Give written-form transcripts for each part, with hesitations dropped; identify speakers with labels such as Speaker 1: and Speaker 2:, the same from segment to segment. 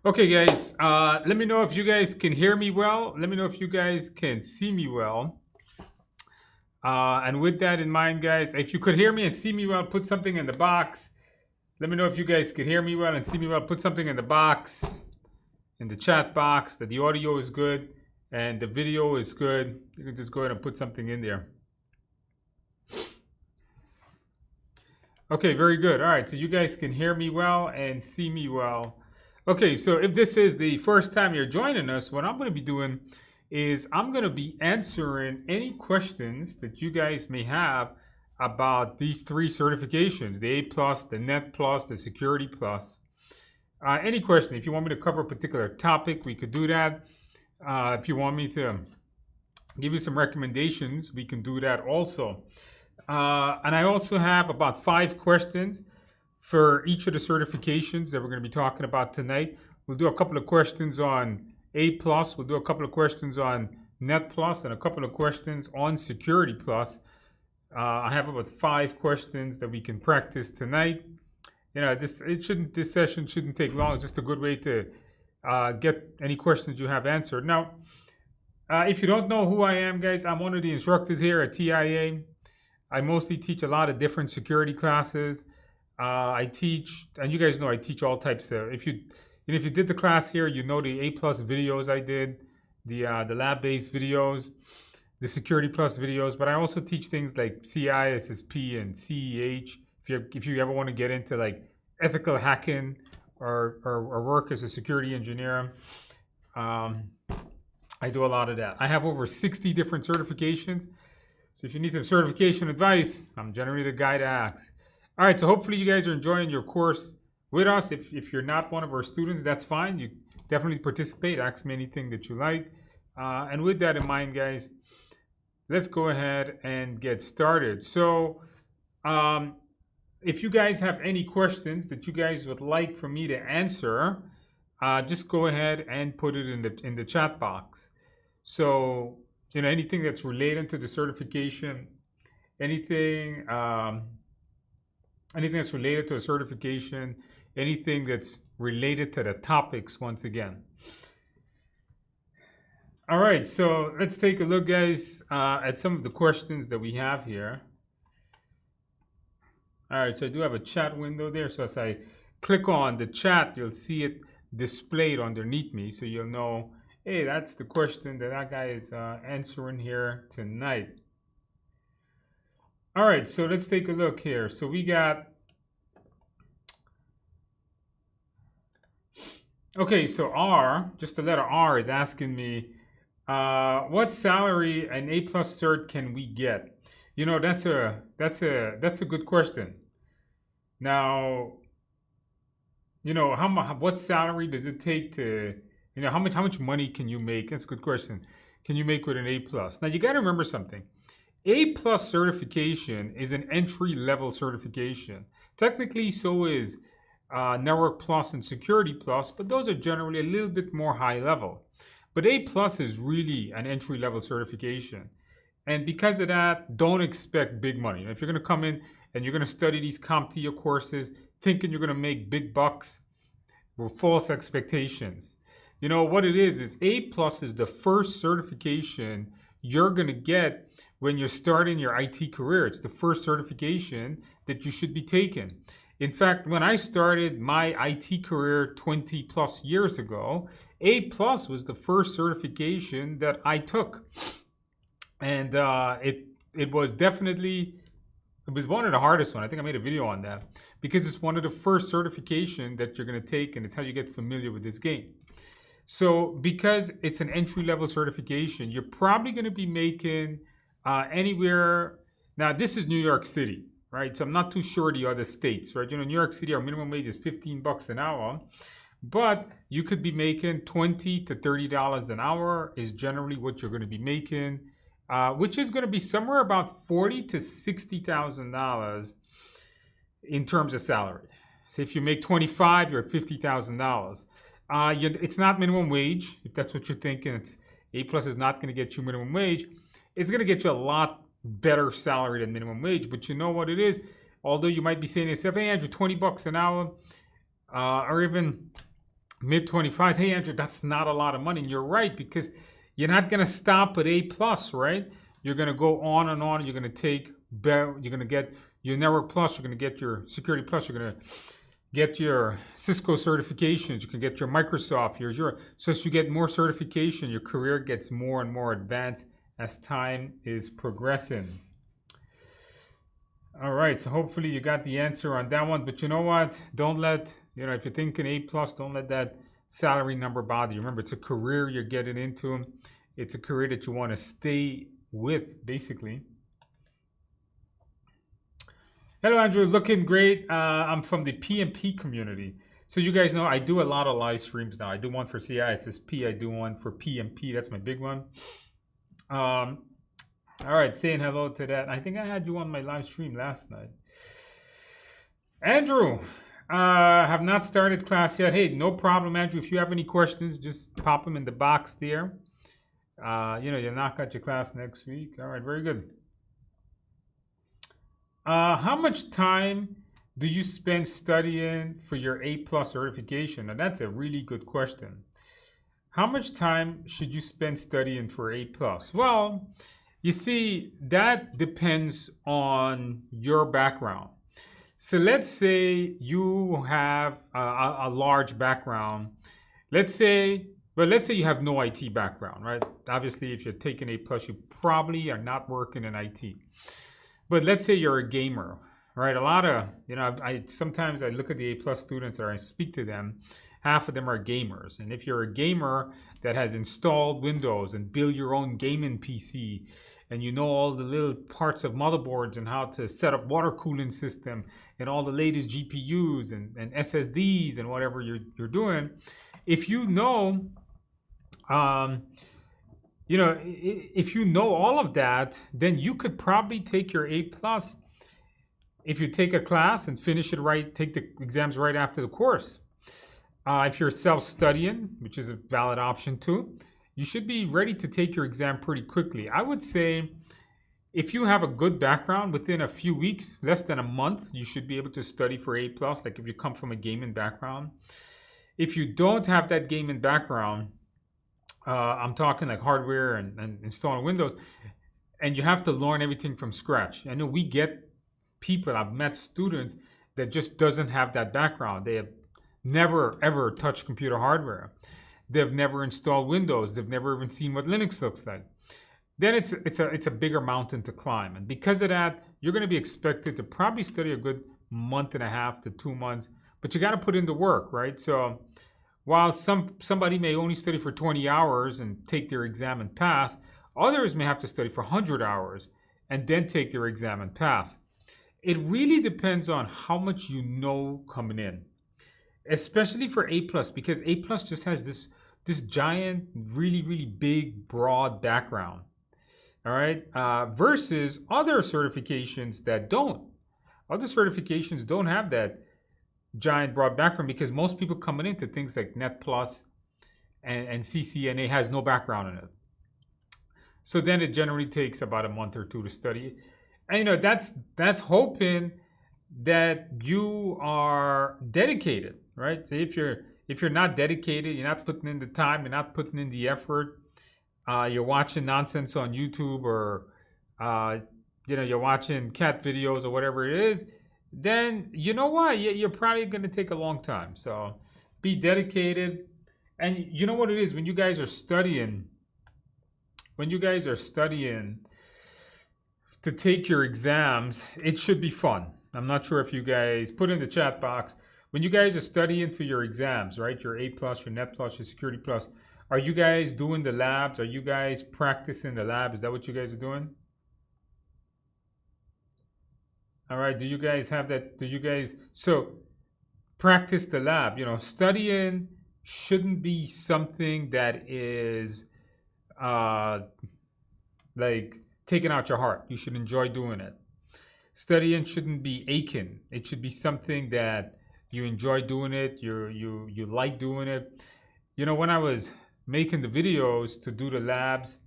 Speaker 1: Okay, guys, let me know if you guys can hear me well. Let me know if you guys can see me well. And with that in mind, guys, if you could hear me and see me well, put something in the box. Let me know if you guys could hear me well and see me well. Put something in the box, in the chat box, that the audio is good and the video is good. You can just go ahead and put something in there. Okay, very good. All right, so you guys can hear me well and see me well. Okay, so if this is the first time you're joining us, what I'm going to be doing is I'm going to be answering any questions that you guys may have about these three certifications, the A+, the Net+, the Security+. Any question, if you want me to cover a particular topic, we could do that. If you want me to give you some recommendations, we can do that also. And I also have about 5 questions for each of the certifications that we're going to be talking about tonight. We'll do a couple of questions on A+, we'll do a couple of questions on Net+, and a couple of questions on Security+. I have about 5 questions that we can practice tonight. You know, this session shouldn't take long. It's just a good way to get any questions you have answered. Now, if you don't know who I am, guys, I'm one of the instructors here at TIA. I mostly teach a lot of different security classes. I teach, and you guys know I teach all types of. If you did the class here, you know the A+ videos I did, the lab-based videos, the Security+ videos. But I also teach things like CI, SSP, and CEH. If you ever want to get into like ethical hacking or work as a security engineer, I do a lot of that. I have over 60 different certifications. So if you need some certification advice, I'm generally the guy to ask. All right, so hopefully you guys are enjoying your course with us. If you're not one of our students, that's fine. You definitely participate. Ask me anything that you like. And with that in mind, guys, let's go ahead and get started. So if you guys have any questions that you guys would like for me to answer, just go ahead and put it in the chat box. So, you know, anything that's related to the certification, anything that's related to a certification, anything that's related to the topics, once again. All right, so let's take a look, guys, at some of the questions that we have here. All right, so I do have a chat window there. So as I click on the chat, you'll see it displayed underneath me. So you'll know, hey, that's the question that guy is answering here tonight. All right, so let's take a look here. So we got, okay, so R, just the letter R is asking me, what salary an A+ cert can we get? You know, that's a good question. Now, you know, what salary does it take to, you know, how much money can you make? That's a good question. Can you make with an A+? Now you got to remember something. A+ certification is an entry-level certification. Technically, so is Network Plus and Security Plus, but those are generally a little bit more high level. But A+ is really an entry-level certification. And because of that, don't expect big money. If you're going to come in and you're going to study these CompTIA courses thinking you're going to make big bucks, with false expectations. You know, what it is A+ is the first certification you're going to get when you're starting your IT career. It's the first certification that you should be taking. In fact, when I started my IT career 20 plus years ago, A+ was the first certification that I took. And it was definitely, it was one of the hardest ones. I think I made a video on that because it's one of the first certification that you're going to take, and it's how you get familiar with this game. So because it's an entry-level certification, you're probably going to be making anywhere. Now, this is New York City, right? So I'm not too sure the other states, right? You know, New York City, our minimum wage is $15 an hour, but you could be making $20 to $30 an hour is generally what you're going to be making, which is going to be somewhere about $40,000 to $60,000 in terms of salary. So if you make 25, you're at $50,000. It's not minimum wage. If that's what you're thinking, it's A+ is not going to get you minimum wage. It's going to get you a lot better salary than minimum wage. But you know what it is? Although you might be saying to yourself, hey, Andrew, $20 an hour, or even Mid 25s. Hey, Andrew, that's not a lot of money. And you're right, because you're not going to stop at A plus, right? You're going to go on and on. You're going to take, you're going to get your network plus. You're going to get your security plus. You're going to get your Cisco certifications. You can get your Microsoft, your Azure. So as you get more certification, your career gets more and more advanced as time is progressing. All right, so hopefully you got the answer on that one. But you know what? Don't let, if you're thinking A plus, don't let that salary number bother you. Remember, it's a career you're getting into. It's a career that you want to stay with, basically. Hello, Andrew. Looking great. I'm from the PMP community. So you guys know I do a lot of live streams now. I do one for CISSP. I do one for PMP. That's my big one. All right, saying hello to that. I think I had you on my live stream last night. Andrew, have not started class yet. Hey, no problem, Andrew. If you have any questions, just pop them in the box there. You'll knock out your class next week. All right, very good. How much time do you spend studying for your A plus certification? Now, that's a really good question. How much time should you spend studying for A plus? Well, you see, that depends on your background. So let's say you have a large background. Let's say you have no IT background, right? Obviously, if you're taking A plus, you probably are not working in IT. But let's say you're a gamer, right? A lot of, sometimes I look at the A plus students or I speak to them, half of them are gamers. And if you're a gamer that has installed Windows and build your own gaming PC, and you know all the little parts of motherboards and how to set up water cooling system and all the latest GPUs and SSDs and whatever you're doing, if you know, if you know all of that, then you could probably take your A plus if you take a class and finish it right, take the exams right after the course. If you're self-studying, which is a valid option too, you should be ready to take your exam pretty quickly. I would say if you have a good background, within a few weeks, less than a month, you should be able to study for A plus, like if you come from a gaming background. If you don't have that gaming background, I'm talking like hardware and installing Windows, and you have to learn everything from scratch. I know we get people, I've met students that just doesn't have that background. They have never ever touched computer hardware. They've never installed Windows. They've never even seen what Linux looks like. Then it's a bigger mountain to climb. And because of that, you're going to be expected to probably study a good month and a half to 2 months, but you got to put in the work, right? So while somebody may only study for 20 hours and take their exam and pass, others may have to study for 100 hours and then take their exam and pass. It really depends on how much you know coming in, especially for A plus, because A plus just has this giant, really, really big, broad background. All right, versus other certifications that don't. Other certifications don't have that giant, broad background because most people coming into things like Net Plus and CCNA has no background in it. So then it generally takes about a month or two to study. And that's hoping that you are dedicated, right? So if you're not dedicated, you're not putting in the time, you're not putting in the effort, you're watching nonsense on YouTube or you're watching cat videos or whatever it is, then you know what? You're probably going to take a long time. So be dedicated. And you know what it is when you guys are studying to take your exams, it should be fun. I'm not sure if you guys put in the chat box, when you guys are studying for your exams, right? Your A plus, your Net plus, your Security plus, are you guys doing the labs? Are you guys practicing the lab? Is that what you guys are doing? All right, do you guys have that? So practice the lab. Studying shouldn't be something that is like taking out your heart. You should enjoy doing it. Studying shouldn't be aching. It should be something that you enjoy doing it. You like doing it. When I was making the videos to do the labs,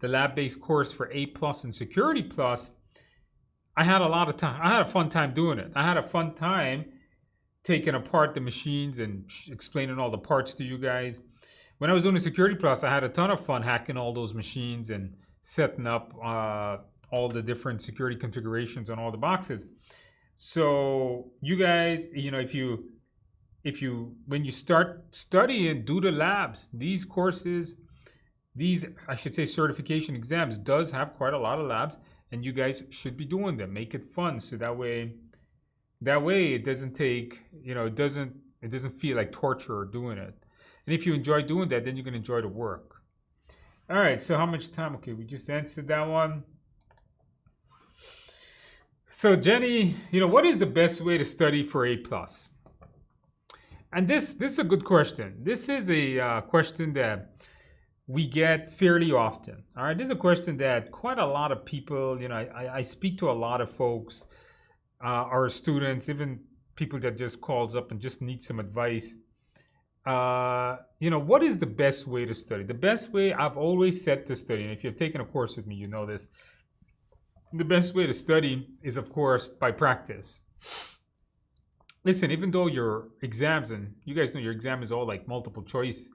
Speaker 1: the lab-based course for A plus and Security plus, I had a lot of time. I had a fun time doing it. I had a fun time taking apart the machines and explaining all the parts to you guys. When I was doing the Security Plus, I had a ton of fun hacking all those machines and setting up all the different security configurations on all the boxes. So you guys, if you when you start studying, do the labs. These courses, these I should say certification exams does have quite a lot of labs, and you guys should be doing them. Make it fun so that way it doesn't take, it doesn't feel like torture doing it. And if you enjoy doing that, then you can enjoy the work. All right, so how much time? Okay, we just answered that one. So Jenny, what is the best way to study for A plus? And this is a good question. This is a question that we get fairly often. All right, this is a question that quite a lot of people, I speak to a lot of folks, our students, even people that just calls up and just need some advice. What is the best way to study? The best way I've always said to study, and if you've taken a course with me, you know this. The best way to study is, of course, by practice. Listen, even though your exams, and you guys know your exam is all like multiple choice,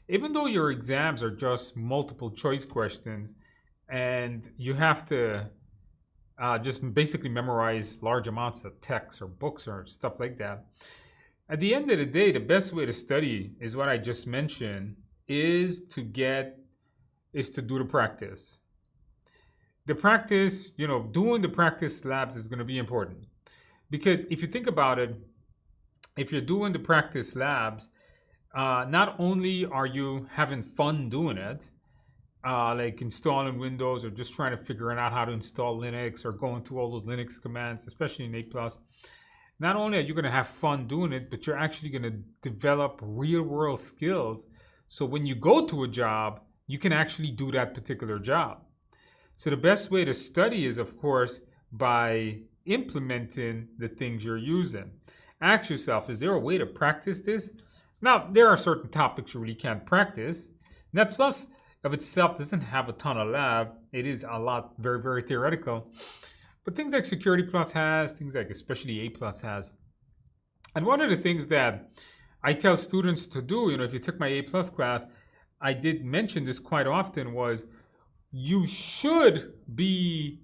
Speaker 1: even though your exams are just multiple choice questions and you have to just basically memorize large amounts of text or books or stuff like that, at the end of the day, the best way to study is what I just mentioned, is to do the practice. The practice, doing the practice labs is going to be important. Because if you think about it, if you're doing the practice labs, not only are you having fun doing it, like installing Windows or just trying to figure out how to install Linux or going through all those Linux commands, especially in A+, not only are you going to have fun doing it, but you're actually going to develop real world skills. So when you go to a job, you can actually do that particular job. So the best way to study is, of course, by implementing the things you're using. Ask yourself, is there a way to practice this? Now, there are certain topics you really can't practice. Net Plus of itself doesn't have a ton of lab. It is a lot, very, very theoretical. But things like Security Plus has, things like especially A Plus has. And one of the things that I tell students to do, if you took my A Plus class, I did mention this quite often, was you should be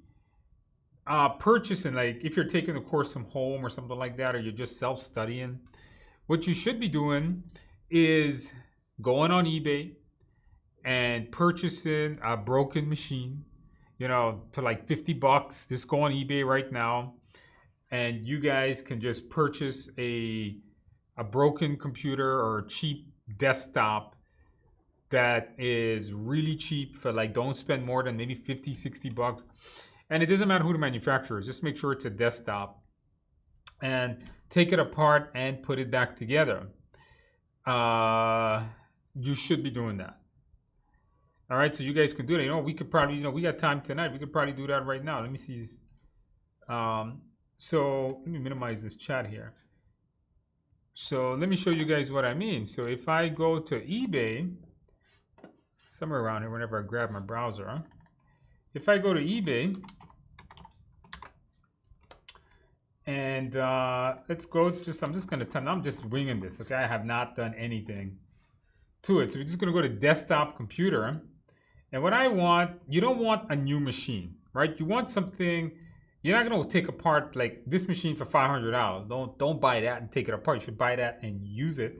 Speaker 1: purchasing, like if you're taking a course from home or something like that, or you're just self-studying, what you should be doing is going on eBay and purchasing a broken machine, for like $50. Just go on eBay right now and you guys can just purchase a broken computer or a cheap desktop that is really cheap for, like, don't spend more than maybe $50-$60. And it doesn't matter who the manufacturer is, just make sure it's a desktop and take it apart and put it back together. You should be doing that. All right, so you guys can do that. We could probably, we got time tonight. We could probably do that right now. Let me see. So let me minimize this chat here. So let me show you guys what I mean. So if I go to eBay, somewhere around here, whenever I grab my browser, if I go to eBay, and let's go, I'm just going to tell, I'm just winging this, okay? I have not done anything to it. So we're just going to go to desktop computer. And what I want, you don't want a new machine, right? You want something, you're not going to take apart like this machine for $500. Don't buy that and take it apart. You should buy that and use it.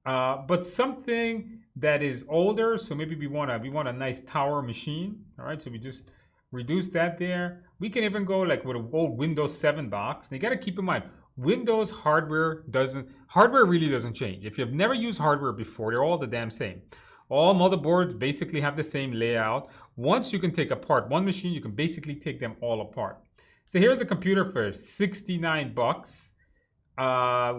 Speaker 1: But something that is older, so maybe we want a nice tower machine. All right, so we just reduce that there. We can even go like with an old Windows 7 box. And you got to keep in mind, Windows hardware really doesn't change. If you've never used hardware before, they're all the damn same. All motherboards basically have the same layout. Once you can take apart one machine, you can basically take them all apart. So here's a computer for $69.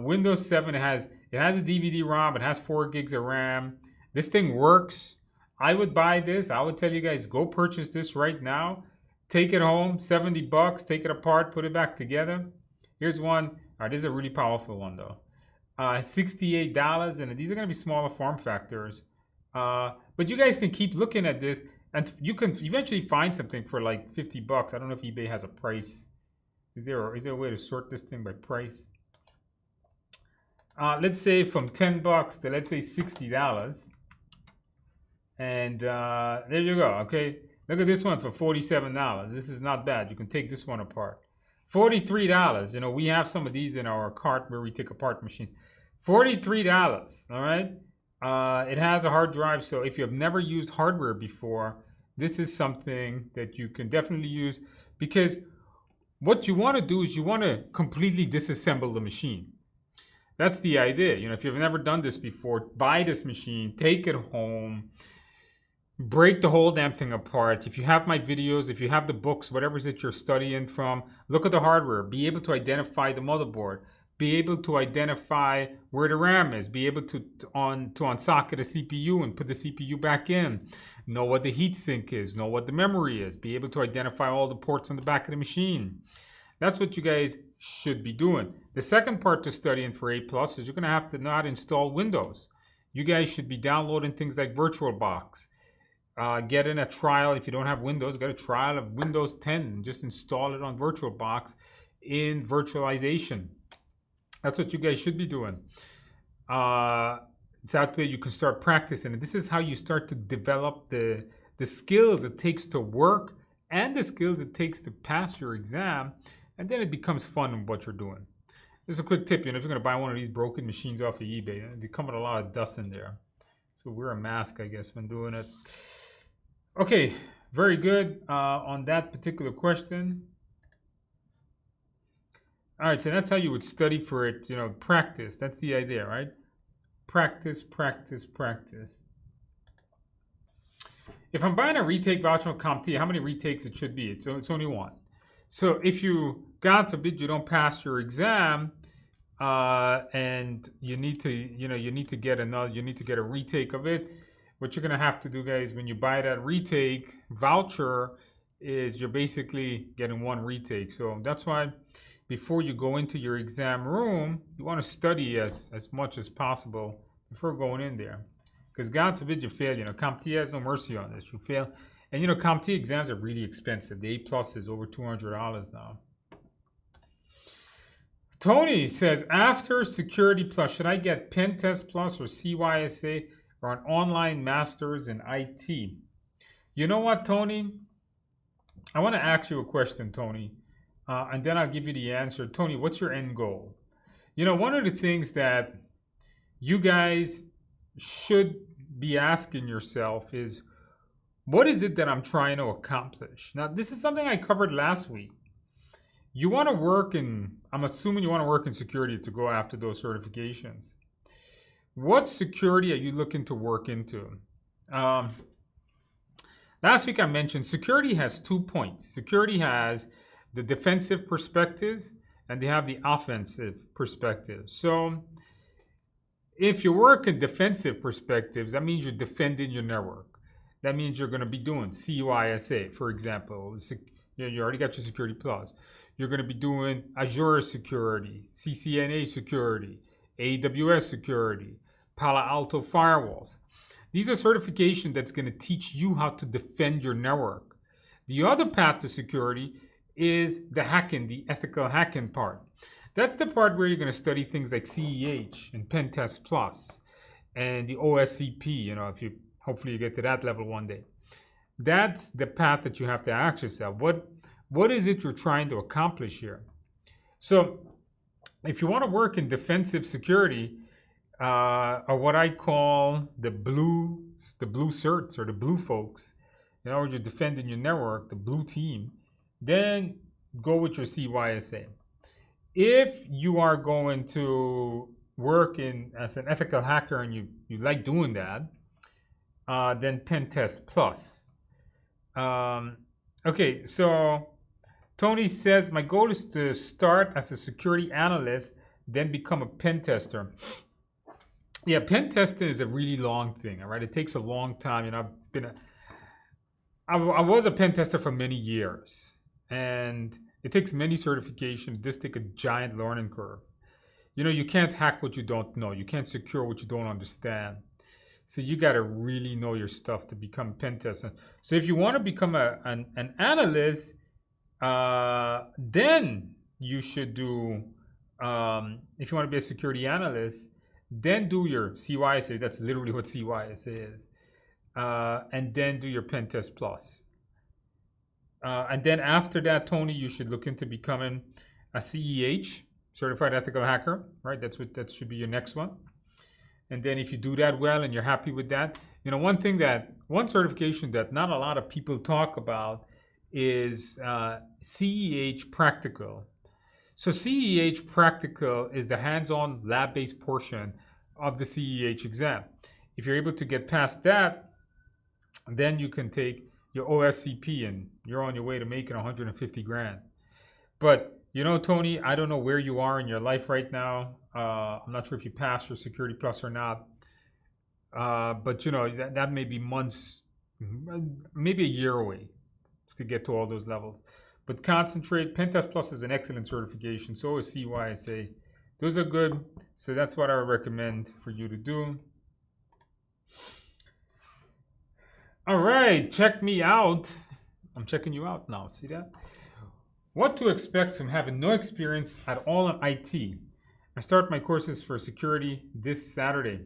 Speaker 1: Windows 7 has a DVD-ROM. It has 4 gigs of RAM. This thing works. I would buy this. I would tell you guys, go purchase this right now. Take it home, $70. Take it apart, put it back together. Here's one. All right, this is a really powerful one though. $68, and these are going to be smaller form factors. But you guys can keep looking at this, and you can eventually find something for like $50. I don't know if eBay has a price. Is there a way to sort this thing by price? let's say from $10 to let's say $60. And there you go. Okay, look at this one for $47. This is not bad. You can take this one apart. $43. You know, we have some of these in our cart where we take apart machines. $43. All right. It has a hard drive, so if you have never used hardware before, this is something that you can definitely use, because what you want to do is you want to completely disassemble the machine. That's the idea. You know, if you've never done this before, buy this machine, take it home, break the whole damn thing apart. If you have my videos, if you have the books, whatever it is that you're studying from, look at the hardware, be able to identify the motherboard, be able to identify where the RAM is, be able to unsocket a CPU and put the CPU back in, know what the heatsink is, know what the memory is, be able to identify all the ports on the back of the machine. That's what you guys should be doing. The second part to studying for A+ is you're going to have to not install Windows. You guys should be downloading things like VirtualBox. Get in a trial. If you don't have Windows, get a trial of Windows 10 and just install it on VirtualBox in virtualization. That's what you guys should be doing. It's out there. You can start practicing. And this is how you start to develop the skills it takes to work and the skills it takes to pass your exam. And then it becomes fun in what you're doing. Just a quick tip, you know, if you're going to buy one of these broken machines off of eBay, they come with a lot of dust in there. So wear a mask, I guess, when doing it. Okay, very good on that particular question. All right, so that's how you would study for it, you know, practice. That's the idea, right? Practice, practice, practice. If I'm buying a retake voucher from CompTIA, how many retakes it should be? It's only one. So if you, God forbid, you don't pass your exam, and you need to, you need to get a retake of it. What you're gonna have to do, guys, when you buy that retake voucher, is you're basically getting one retake. So that's why before you go into your exam room, you want to study as much as possible before going in there. Because God forbid you fail, you know, CompTIA has no mercy on this. You fail. And you know, CompTIA exams are really expensive. The A+ is over $200 now. Tony says, after Security Plus, should I get Pen Test Plus or CYSA or an online master's in IT? You know what, Tony? I want to ask you a question, Tony, and then I'll give you the answer. Tony, what's your end goal? You know, one of the things that you guys should be asking yourself is, what is it that I'm trying to accomplish? Now, this is something I covered last week. You want to work in, I'm assuming you want to work in security to go after those certifications. What security are you looking to work into? Last week I mentioned security has 2 points. Security has the defensive perspectives and they have the offensive perspectives. So if you work in defensive perspectives, that means you're defending your network. That means you're going to be doing CYSA, for example. You already got your Security Plus. You're going to be doing Azure security, CCNA security, AWS security, Palo Alto firewalls. These are certifications that's going to teach you how to defend your network. The other path to security is the hacking, the ethical hacking part. That's the part where you're going to study things like CEH and Pen Test Plus and the OSCP, you know, if you hopefully you get to that level one day. That's the path that you have to ask yourself. What is it you're trying to accomplish here? So if you want to work in defensive security, or what I call the blue certs or the blue folks, in other words, you're defending your network, the blue team, then go with your CYSA. If you are going to work as an ethical hacker and you like doing that, then Pen Test Plus. Okay, so Tony says, my goal is to start as a security analyst, then become a pen tester. Yeah, pen testing is a really long thing, all right? It takes a long time. You know, I was a pen tester for many years, and it takes many certifications. Just take a giant learning curve. You know, you can't hack what you don't know. You can't secure what you don't understand. So you got to really know your stuff to become a pen tester. So if you want to become an analyst, then you should do If you want to be a security analyst, then do your CYSA. That's literally what CYSA is. And then do your pen test plus. And then after that, Tony, you should look into becoming a CEH, certified ethical hacker, right? That should be your next one. And then if you do that well and you're happy with that, one certification that not a lot of people talk about is CEH practical. So CEH practical is the hands-on lab-based portion of the CEH exam. If you're able to get past that, then you can take your OSCP and you're on your way to making 150 grand. But Tony, I don't know where you are in your life right now. I'm not sure if you passed your Security Plus or not. But that may be months, maybe a year away to get to all those levels. But concentrate. Pentest Plus is an excellent certification. So is CYSA. Those are good. So that's what I would recommend for you to do. All right, check me out. I'm checking you out now. See that? What to expect from having no experience at all in IT. I start my courses for security this Saturday.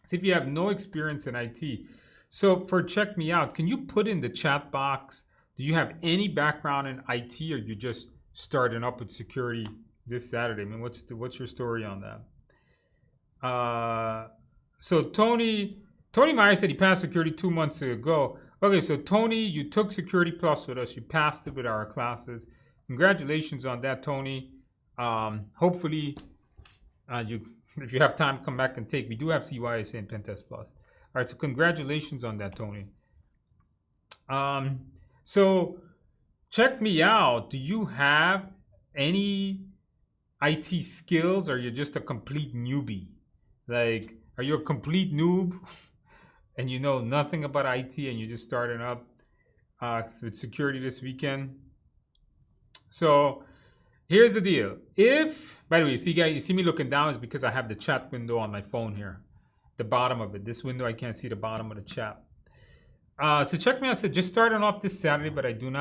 Speaker 1: See if you have no experience in IT. So for check me out, can you put in the chat box, do you have any background in IT or you just starting up with security this Saturday? I mean, what's your story on that? So Tony Meyer said he passed security 2 months ago. Okay, so Tony, you took Security Plus with us. You passed it with our classes. Congratulations on that, Tony. Hopefully, if you have time, come back and take. We do have CYSA and Pentest Plus. All right, so congratulations on that, Tony. So check me out. Do you have any IT skills, or you're just a complete newbie? Like, are you a complete noob and you know nothing about IT and you're just starting up with security this weekend? So here's the deal. By the way, you see me looking down is because I have the chat window on my phone here. The bottom of it. This window, I can't see the bottom of the chat. So check me out. So just starting off this Saturday, but I do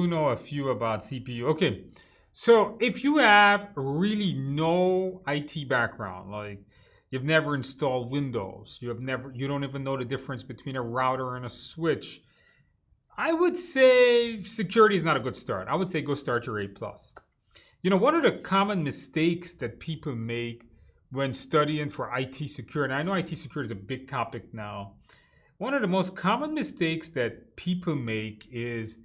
Speaker 1: know a few about CPU. Okay. So if you have really no IT background, like you've never installed Windows, you don't even know the difference between a router and a switch, I would say security is not a good start. I would say go start your A+. One of the common mistakes that people make when studying for IT security, and I know IT security is a big topic now. One of the most common mistakes that people make is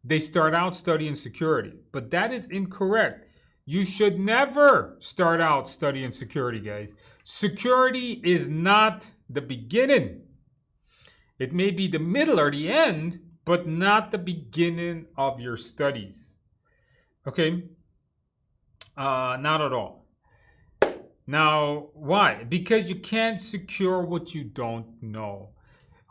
Speaker 1: they start out studying security, but that is incorrect. You should never start out studying security, guys. Security is not the beginning. It may be the middle or the end, but not the beginning of your studies. Okay? Not at all. Now, why? Because you can't secure what you don't know.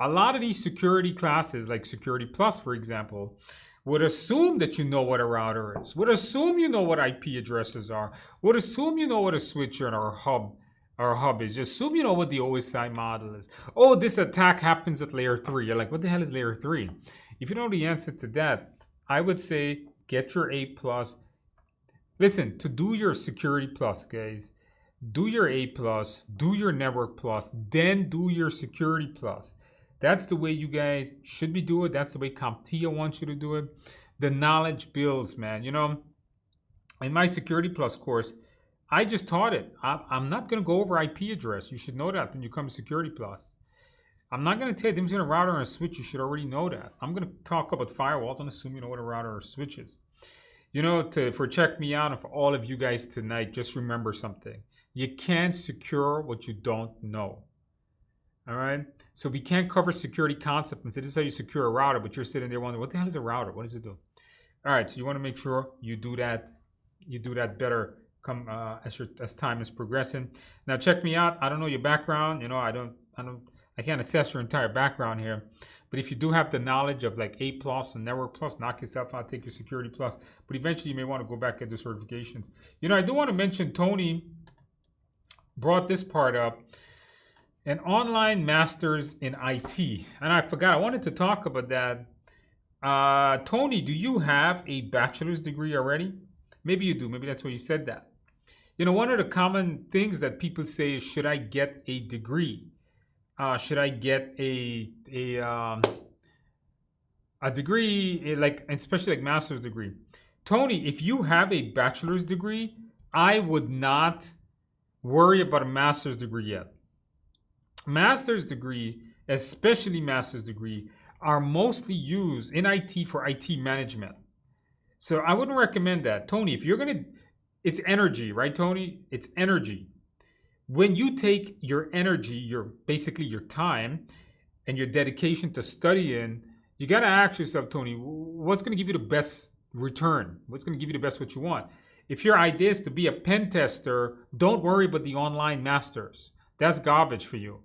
Speaker 1: A lot of these security classes, like Security Plus, for example, would assume that you know what a router is, would assume you know what IP addresses are, would assume you know what a switch or a hub is, just assume you know what the OSI model is. Oh, this attack happens at layer 3. You're like, what the hell is layer 3? If you know the answer to that, I would say get your A+. Listen, to do your Security Plus, guys, do your A+, do your Network Plus, then do your Security Plus. That's the way you guys should be doing it. That's the way CompTIA wants you to do it. The knowledge builds, man. In my Security Plus course, I just taught it. I'm not going to go over IP address. You should know that when you come to Security Plus. I'm not going to tell you the difference between a router and a switch. You should already know that. I'm going to talk about firewalls and assume you know what a router or switch is. For check me out and for all of you guys tonight, just remember something. You can't secure what you don't know. All right? So we can't cover security concept and say this is how you secure a router, but you're sitting there wondering, what the hell is a router? What does it do? All right, so you want to make sure you do that better as time is progressing. Now check me out. I don't know your background. I can't assess your entire background here. But if you do have the knowledge of like A+ and Network Plus, knock yourself out, take your Security Plus. But eventually you may want to go back and do certifications. I do want to mention Tony brought this part up. An online master's in IT. And I forgot, I wanted to talk about that. Tony, do you have a bachelor's degree already? Maybe you do. Maybe that's why you said that. One of the common things that people say is, should I get a degree? Should I get a degree, like, especially like master's degree? Tony, if you have a bachelor's degree, I would not worry about a master's degree yet. Master's degree, especially master's degree, are mostly used in IT for IT management. So I wouldn't recommend that. Tony, if you're going to, it's energy, right, Tony? It's energy. When you take your energy, basically your time and your dedication to studying, you got to ask yourself, Tony, what's going to give you the best return? What's going to give you the best what you want? If your idea is to be a pen tester, don't worry about the online masters. That's garbage for you.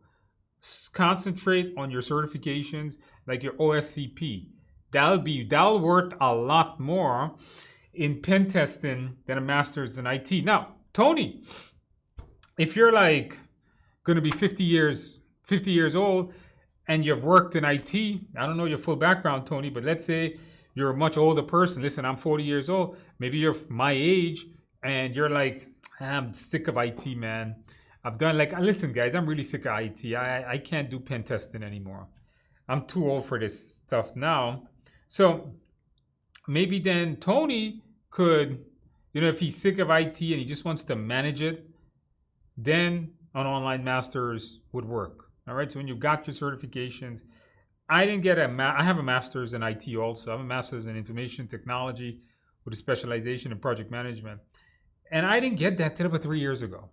Speaker 1: Concentrate on your certifications, like your OSCP. That'll worth a lot more in pen testing than a master's in IT. Now, Tony, if you're like going to be 50 years old and you've worked in IT, I don't know your full background, Tony, but let's say you're a much older person. Listen, I'm 40 years old. Maybe you're my age and you're like, I'm sick of IT, man. I've done, like, listen, guys, I'm really sick of IT. I can't do pen testing anymore. I'm too old for this stuff now. So maybe then Tony could, if he's sick of IT and he just wants to manage it, then an online master's would work. All right. So when you got your certifications, I didn't get I have a master's in IT also. I have a master's in information technology with a specialization in project management. And I didn't get that till about 3 years ago.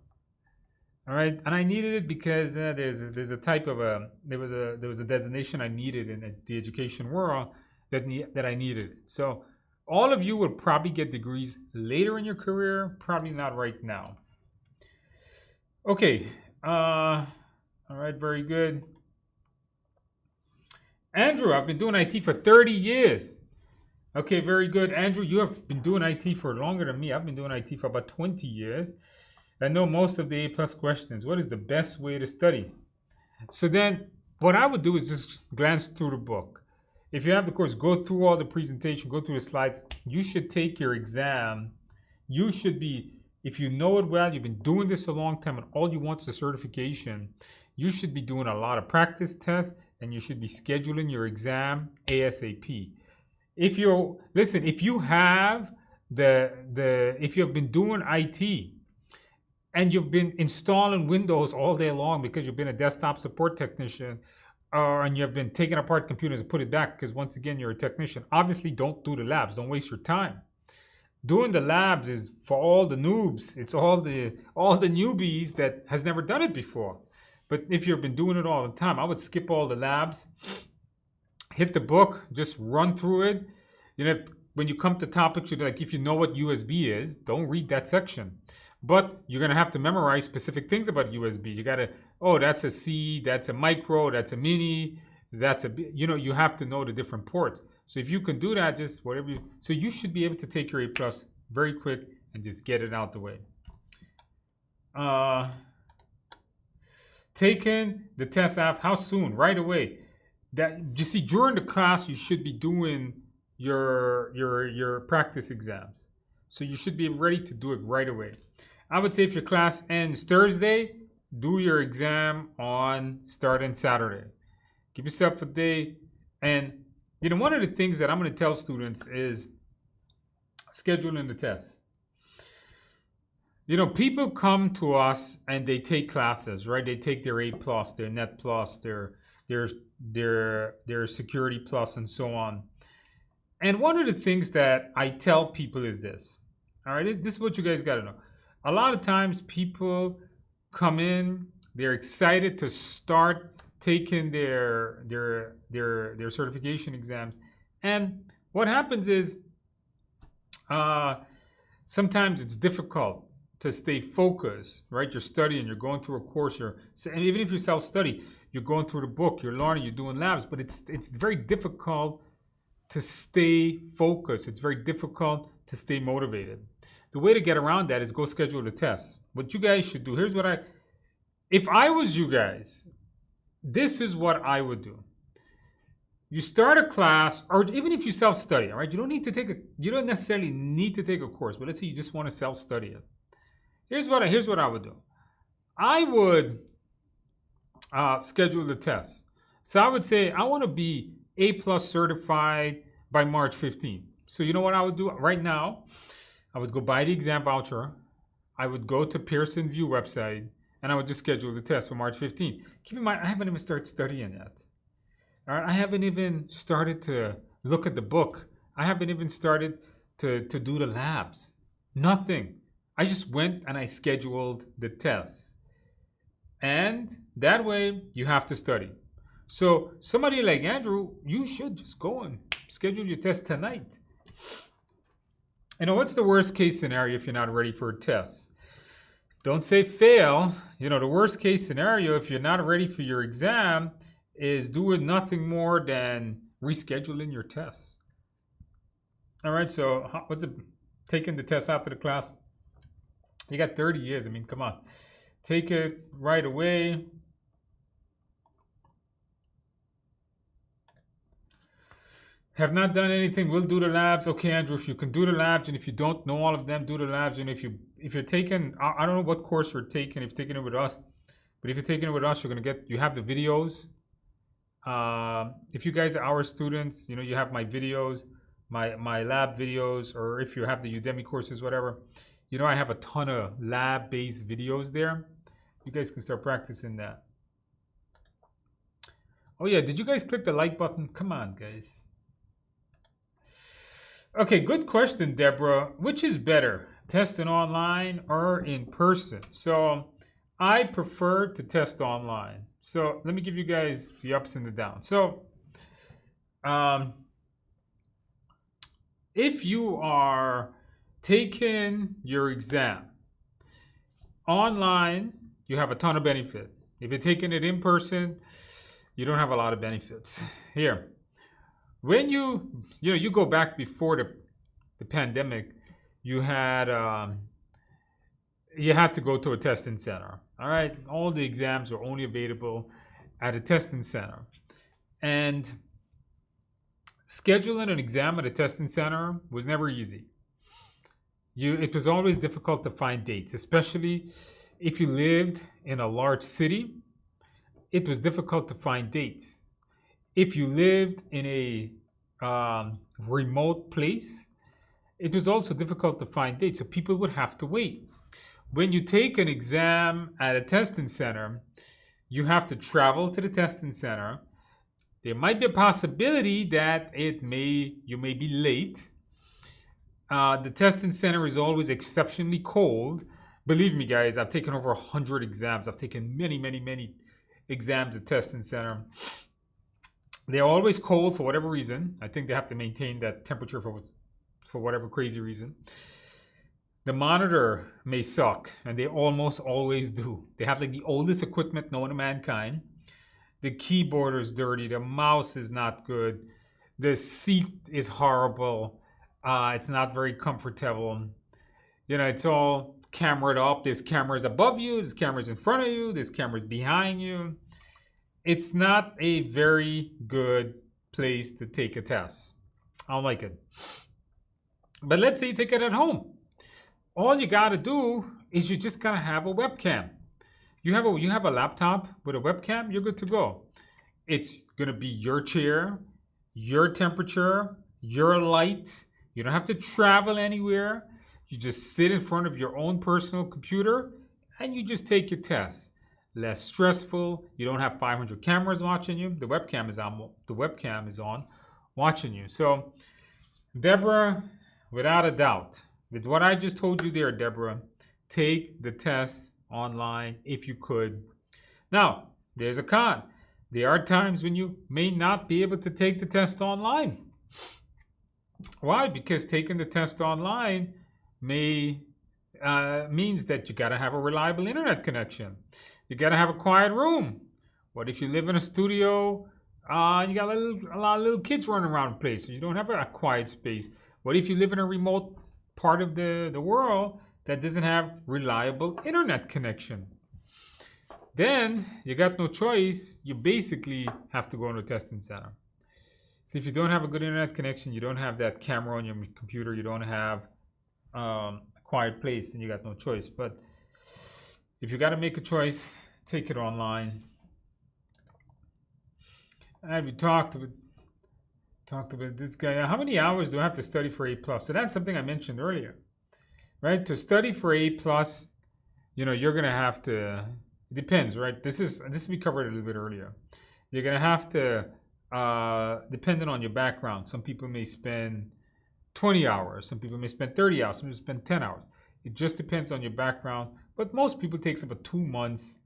Speaker 1: All right. And I needed it because there's a type of there was a designation I needed in the education world that I needed. So all of you will probably get degrees later in your career, probably not right now. Okay. All right. Very good. Andrew, I've been doing IT for 30 years. Okay, very good. Andrew, you have been doing IT for longer than me. I've been doing IT for about 20 years. I know most of the A+ questions. What is the best way to study? So then what I would do is just glance through the book. If you have the course, go through all the presentation, go through the slides. You should take your exam. You should be, if you know it well, you've been doing this a long time and all you want is a certification, you should be doing a lot of practice tests and you should be scheduling your exam ASAP. If you have if you have been doing IT and you've been installing Windows all day long because you've been a desktop support technician, and you've been taking apart computers and put it back because once again you're a technician, obviously don't do the labs. Don't waste your time. Doing the labs is for all the noobs. It's all the newbies that has never done it before. But if you've been doing it all the time, I would skip all the labs, hit the book, just run through it. When you come to topics, like if you know what USB is, don't read that section. But you're going to have to memorize specific things about USB. You got to, that's a C, that's a micro, that's a mini, that's a, you have to know the different ports. So if you can do that, just whatever so you should be able to take your A+ very quick and just get it out the way. Taking the test app, how soon? Right away. That you see, during the class, you should be doing your practice exams. So you should be ready to do it right away. I would say if your class ends Thursday, do your exam starting Saturday. Give yourself a day. And one of the things that I'm going to tell students is scheduling the tests. People come to us and they take classes, right? They take their A+, their Net+, their Security+, and so on. And one of the things that I tell people is this. All right, this is what you guys got to know. A lot of times people come in, they're excited to start taking their certification exams. And what happens is sometimes it's difficult to stay focused, right? You're studying, you're going through a course, and even if you self-study, you're going through the book, you're learning, you're doing labs, but it's very difficult to stay focused. It's very difficult to stay motivated. The way to get around that is go schedule the tests. What you guys should do, here's what if I was you guys, this is what I would do. you start a class, or even if you self-study, all right, you don't necessarily need to take a course, but let's say you just want to self-study it. Here's what I would do. I would schedule the test. So I would say I want to be A plus certified by March 15th. So you know what I would do right now? I would go buy the exam voucher. I would go to Pearson VUE website, and I would just schedule the test for March 15th. Keep in mind, I haven't even started studying yet. All right, I haven't even started to look at the book. I haven't even started to do the labs. Nothing. I just went and I scheduled the test. And that way you have to study. So somebody like Andrew, you should just go and schedule your test tonight. You know, what's the worst case scenario if you're not ready for a test? Don't say fail. You know, the worst case scenario if you're not ready for your exam is doing nothing more than rescheduling your test. All right, so what's it? Taking the test after the class? You got 30 years. I mean, come on. Take it right away. Have not done anything. We'll do the labs. Okay, Andrew, if you can do the labs, and if you don't know all of them, do the labs. And if you're taking, I don't know what course you're taking. If you're taking it with us, but if you're taking it with us, you have the videos. If you guys are our students, you know, you have my videos, my lab videos, or if you have the Udemy courses, whatever, you know, I have a ton of lab-based videos there. You guys can start practicing that. Oh yeah, did you guys click the like button? Come on, guys. Okay, good question, Deborah. Which is better, testing online or in person? So I prefer to test online. So let me give you guys the ups and the downs. So if you are taking your exam online, you have a ton of benefit. If you're taking it in person, you don't have a lot of benefits. Here, when you go back before the pandemic, you had to go to a testing center. All right, all the exams are only available at a testing center, and scheduling an exam at a testing center was never easy. It was always difficult to find dates, especially if you lived in a large city. It was difficult to find dates. If you lived in a remote place, it was also difficult to find dates. So people would have to wait. When you take an exam at a testing center, you have to travel to the testing center. There might be a possibility that you may be late. The testing center is always exceptionally cold. Believe me, guys, I've taken over 100 exams. I've taken many, many, many exams at testing center. They're always cold for whatever reason. I think they have to maintain that temperature for whatever crazy reason. The monitor may suck, and they almost always do. They have like the oldest equipment known to mankind. The keyboard is dirty. The mouse is not good. The seat is horrible. It's not very comfortable. You know, it's all cameraed up. There's cameras above you. There's cameras in front of you. There's cameras behind you. It's not a very good place to take a test. I don't like it. But let's say you take it at home. All you got to do is you just gotta have a webcam. You have a laptop with a webcam, you're good to go. It's gonna be your chair, your temperature, your light. You don't have to travel anywhere. You just sit in front of your own personal computer and you just take your test. Less stressful. You don't have 500 cameras watching you. The webcam is on. The webcam is on, watching you. So, Deborah, without a doubt, with what I just told you there, Deborah, take the test online if you could. Now, there's a con. There are times when you may not be able to take the test online. Why? Because taking the test online means that you got to have a reliable internet connection. You got to have a quiet room. What if you live in a studio? You got a lot of little kids running around the place, and you don't have a quiet space. What if you live in a remote part of the world that doesn't have reliable internet connection? Then you got no choice. You basically have to go into a testing center. See, if you don't have a good internet connection, you don't have that camera on your computer, you don't have a quiet place, then you got no choice. But if you got to make a choice, take it online. And we talked about this guy. How many hours do I have to study for A plus? So that's something I mentioned earlier, right? To study for A plus, you're gonna have to. It depends, right? This we covered a little bit earlier. You're gonna have to, depending on your background. Some people may spend 20 hours. Some people may spend 30 hours. Some people spend 10 hours. It just depends on your background. But most people takes about 2 months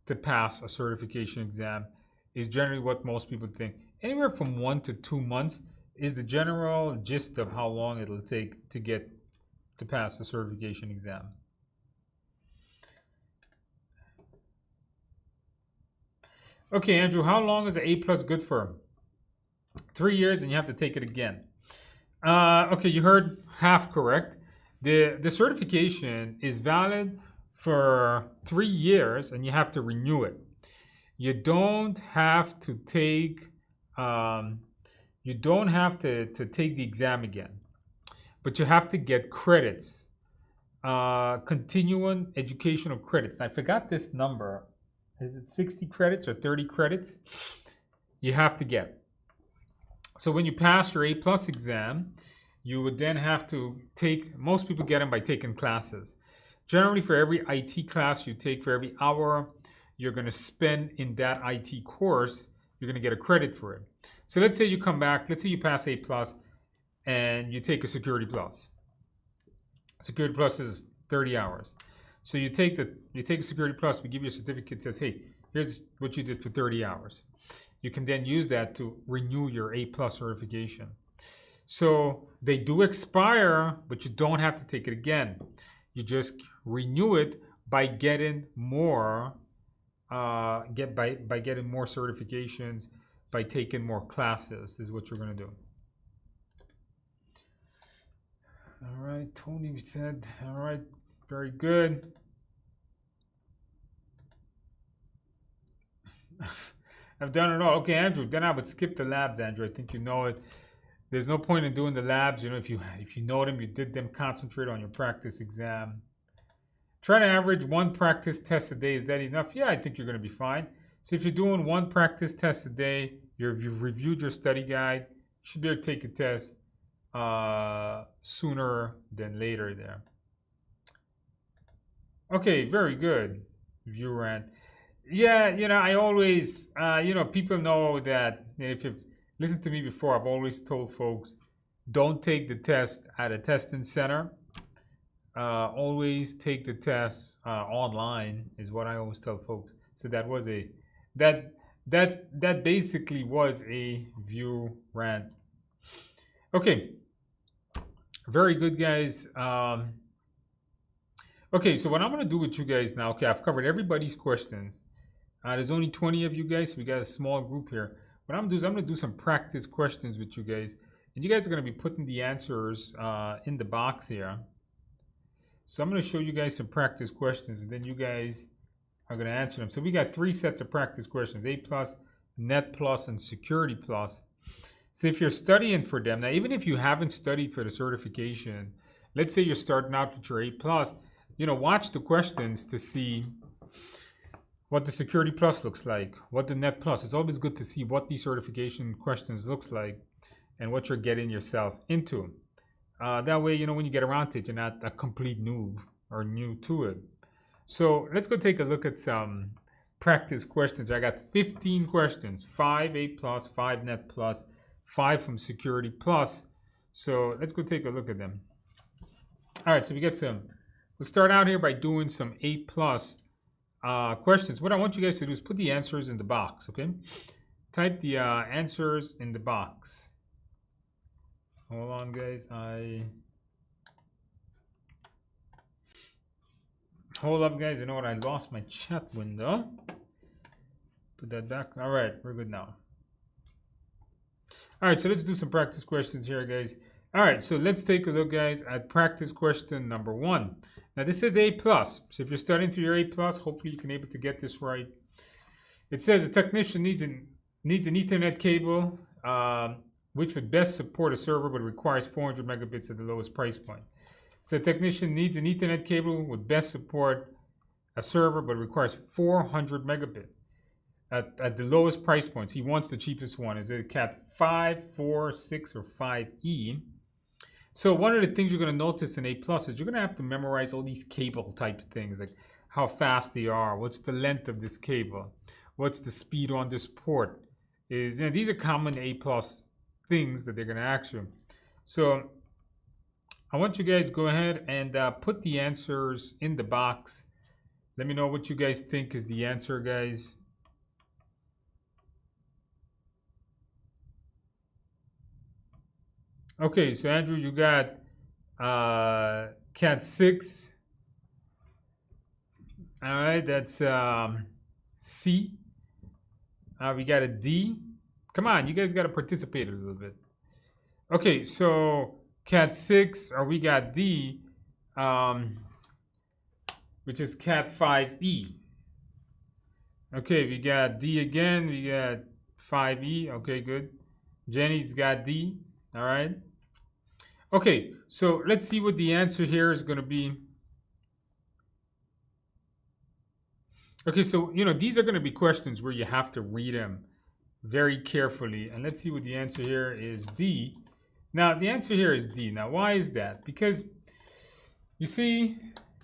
Speaker 1: to pass a certification exam. Is generally what most people think. Anywhere from 1 to 2 months is the general gist of how long it'll take to pass a certification exam. Okay, Andrew, how long is an A plus good for? 3 years, and you have to take it again. Okay, you heard half correct. The certification is valid for 3 years, and you have to renew it. You don't have to take take the exam again, but you have to get credits, continuing educational credits. I forgot this number. Is it 60 credits or 30 credits? You have to get. So when you pass your A plus exam, you would then have to take. Most people get them by taking classes. Generally, for every IT class you take, for every hour you're going to spend in that IT course, you're going to get a credit for it. So let's say you come back, let's say you pass A plus and you take a security plus. Security plus is 30 hours. So you take a security plus, we give you a certificate that says, hey, here's what you did for 30 hours. You can then use that to renew your A plus certification. So they do expire, but you don't have to take it again. You just renew it by getting more by getting more certifications, by taking more classes is what you're going to do. All right, Tony said, all right, very good. I've done it all. Okay, Andrew, then I would skip the labs, Andrew. I think you know it. There's no point in doing the labs. If you know them, you did them, concentrate on your practice exam. Try to average 1 practice test a day. Is that enough? Yeah, I think you're going to be fine. So if you're doing 1 practice test a day, you've reviewed your study guide, you should be able to take a test sooner than later there. Okay, very good. View rant. Yeah, I always, people know that if you've listened to me before, I've always told folks, don't take the test at a testing center. Always take the test online is what I always tell folks. So that was that basically was a view rant. Okay, very good, guys. Okay, so what I'm gonna do with you guys now, okay, I've covered everybody's questions. There's only 20 of you guys, so we got a small group here. What I'm gonna do is I'm gonna do some practice questions with you guys, and you guys are gonna be putting the answers in the box here. So I'm going to show you guys some practice questions, and then you guys are going to answer them. So we got 3 sets of practice questions: A plus, Net plus, and Security plus. So if you're studying for them, now even if you haven't studied for the certification, let's say you're starting out with your A plus, watch the questions to see what the Security plus looks like, what the Net plus. It's always good to see what the certification questions looks like and what you're getting yourself into. That way, when you get around to it, you're not a complete noob or new to it. So let's go take a look at some practice questions. I got 15 questions, 5 A plus, 5 Net plus, 5 from Security plus. So let's go take a look at them. All right, so we get some. We'll start out here by doing some A plus questions. What I want you guys to do is put the answers in the box, okay? Type the answers in the box. Hold on, guys. Hold up, guys. You know what? I lost my chat window. Put that back. All right, we're good now. All right, so let's do some practice questions here, guys. All right, so let's take a look, guys, at practice question number 1. Now, this is A plus. So if you're studying for your A plus, hopefully you can be able to get this right. It says a technician needs an Ethernet cable which would best support a server but requires 400 megabits at the lowest price point. So the technician needs an Ethernet cable would best support a server but requires 400 megabit at the lowest price points. He wants the cheapest one. Is it a Cat 5, 4, 6, or 5E? So one of the things you're going to notice in A+ is you're going to have to memorize all these cable types things, like how fast they are, what's the length of this cable, what's the speed on this port. These are common A+ things that they're going to ask you. So I want you guys to go ahead and put the answers in the box. Let me know what you guys think is the answer, guys. Okay, so Andrew, you got Cat 6. All right, that's C. We got a D. Come on, you guys got to participate a little bit. Okay, so Cat 6, or we got D, which is Cat 5E. Okay, we got D again. We got 5E. Okay, good. Jenny's got D. All right. Okay, so let's see what the answer here is going to be. Okay, so, these are going to be questions where you have to read them very carefully. And let's see what the answer here is. D. Now, the answer here is D. Now, why is that? Because, you see,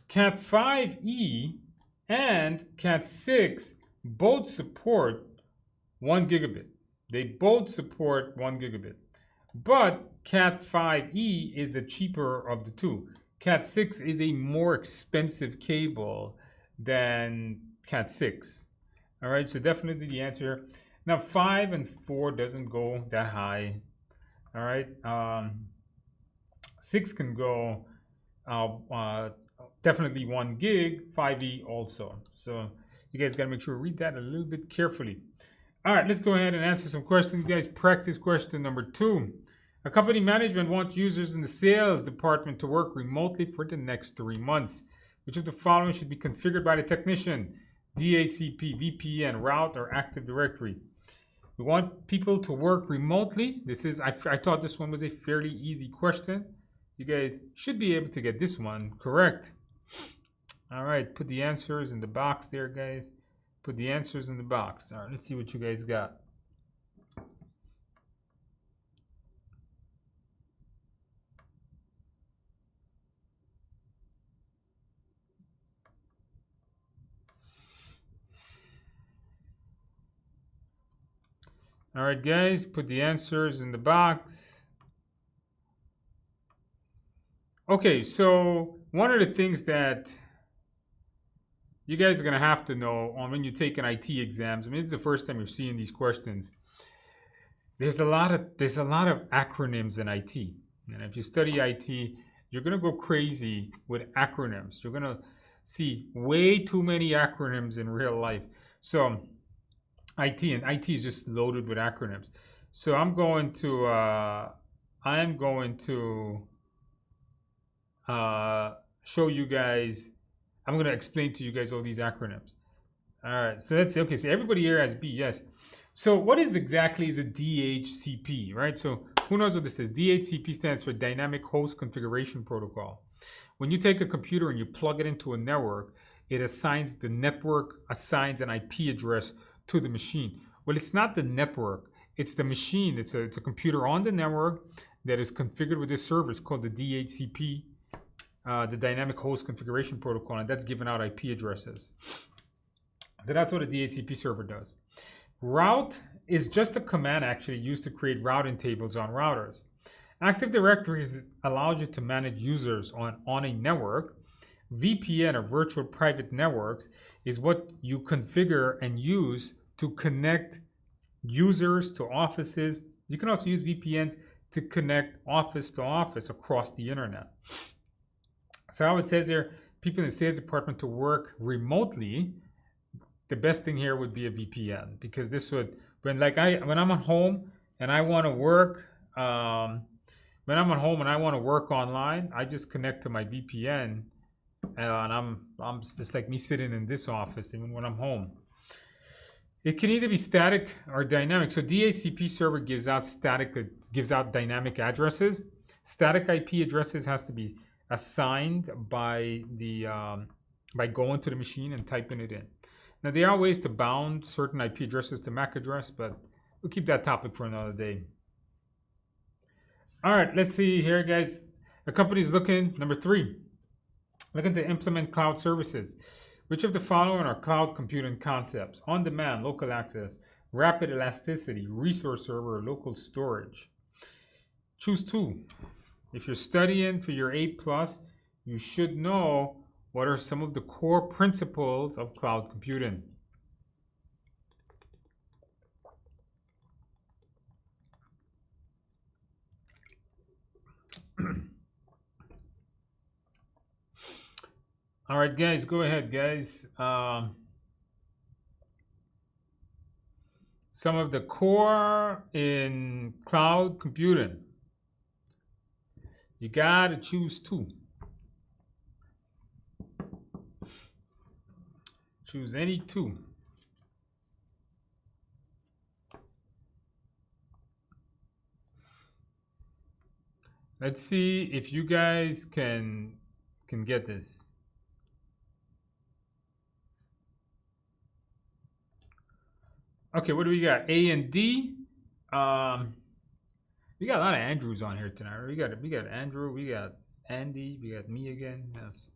Speaker 1: Cat 5E and Cat 6 both support 1 gigabit. They both support 1 gigabit. But Cat 5E is the cheaper of the two. Cat 6 is a more expensive cable than Cat 6. All right, so definitely the answer here. Now 5 and 4 doesn't go that high. All right, 6 can go definitely 1 gig, 5E also. So you guys got to make sure to read that a little bit carefully. All right, let's go ahead and answer some questions, guys. Practice question number 2. A company management wants users in the sales department to work remotely for the next 3 months. Which of the following should be configured by the technician? DHCP, VPN, route, or Active Directory? We want people to work remotely. I thought this one was a fairly easy question. You guys should be able to get this one correct. All right, put the answers in the box there, guys. Put the answers in the box. All right, let's see what you guys got. All right, guys, put the answers in the box. Okay, so one of the things that you guys are going to have to know when you take an IT exams, I mean, it's the first time you're seeing these questions. There's a lot of acronyms in IT. And if you study IT, you're going to go crazy with acronyms. You're going to see way too many acronyms in real life. So IT is just loaded with acronyms. So I'm going to show you guys. I'm going to explain to you guys all these acronyms. All right. So let's see. Okay. So everybody here has B. Yes. So what exactly is a DHCP, right? So who knows what this is? DHCP stands for Dynamic Host Configuration Protocol. When you take a computer and you plug it into a network, the network assigns an IP address to the machine. Well, it's not the network, it's the machine. It's a computer on the network that is configured with this service called the DHCP, the Dynamic Host Configuration Protocol, and that's giving out IP addresses. So that's what a DHCP server does. Route is just a command actually used to create routing tables on routers. Active Directory allows you to manage users on a network. VPN, or virtual private networks, is what you configure and use to connect users to offices. You can also use VPNs to connect office to office across the internet. So how it says here, people in the sales department to work remotely, the best thing here would be a VPN, because this would, when I'm at home and I want to work, when I'm at home and I want to work online, I just connect to my VPN. And I'm just like me sitting in this office even when I'm home. It can either be static or dynamic. So DHCP server gives out dynamic addresses. Static IP addresses has to be assigned by by going to the machine and typing it in. Now there are ways to bound certain IP addresses to MAC address, but we'll keep that topic for another day. All right, let's see here, guys. The company's looking, number 3, looking to implement cloud services. Which of the following are cloud computing concepts? On-demand, local access, rapid elasticity, resource server, or local storage. Choose 2. If you're studying for your A+, you should know what are some of the core principles of cloud computing. All right, guys, go ahead, guys. Some of the core in cloud computing. You gotta choose 2. Choose any 2. Let's see if you guys can get this. Okay, what do we got? A and D. We got a lot of Andrews on here tonight. We got Andrew, we got Andy, we got me again. Yes.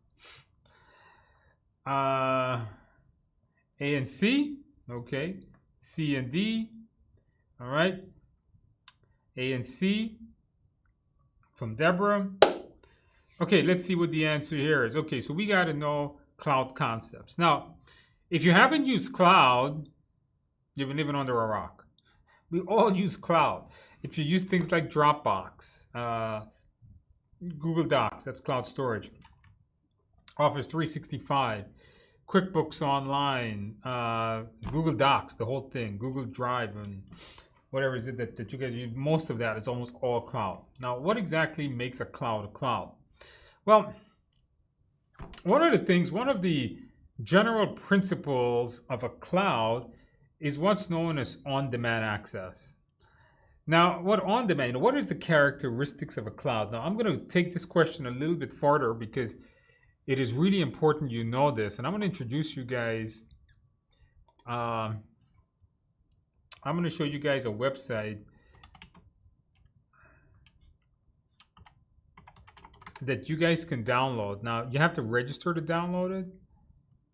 Speaker 1: A and C. Okay. C and D. All right. A and C from Deborah. Okay, let's see what the answer here is. Okay, so we got to know cloud concepts. Now, if you haven't used cloud, you've been living under a rock. We all use cloud. If you use things like Dropbox, Google Docs, that's cloud storage, Office 365, QuickBooks Online, Google Docs, the whole thing, Google Drive, and whatever is it that you guys use, most of that is almost all cloud. Now, what exactly makes a cloud a cloud? Well, one of the general principles of a cloud is what's known as on-demand access. Now, what is the characteristics of a cloud? Now, I'm going to take this question a little bit farther because it is really important you know this. And I'm going to introduce you guys. I'm going to show you guys a website that you guys can download. Now, you have to register to download it.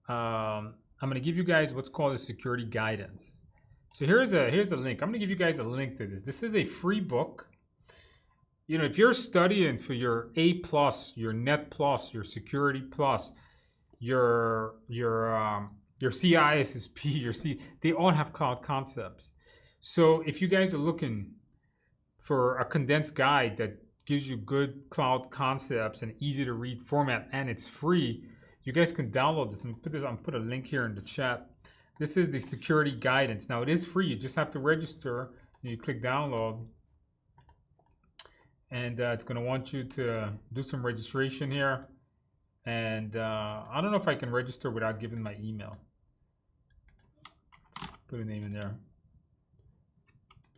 Speaker 1: I'm going to give you guys what's called a security guidance. So here's a link. I'm going to give you guys a link to this. This is a free book. You know, if you're studying for your A+, your Net+, your Security+, your CISSP, they all have cloud concepts. So if you guys are looking for a condensed guide that gives you good cloud concepts and easy to read format, and it's free, you guys can download this. I'll put a link here in the chat. This is the security guidance. Now it is free. You just have to register. And you click download, and it's going to want you to do some registration here. And I don't know if I can register without giving my email. Let's put a name in there.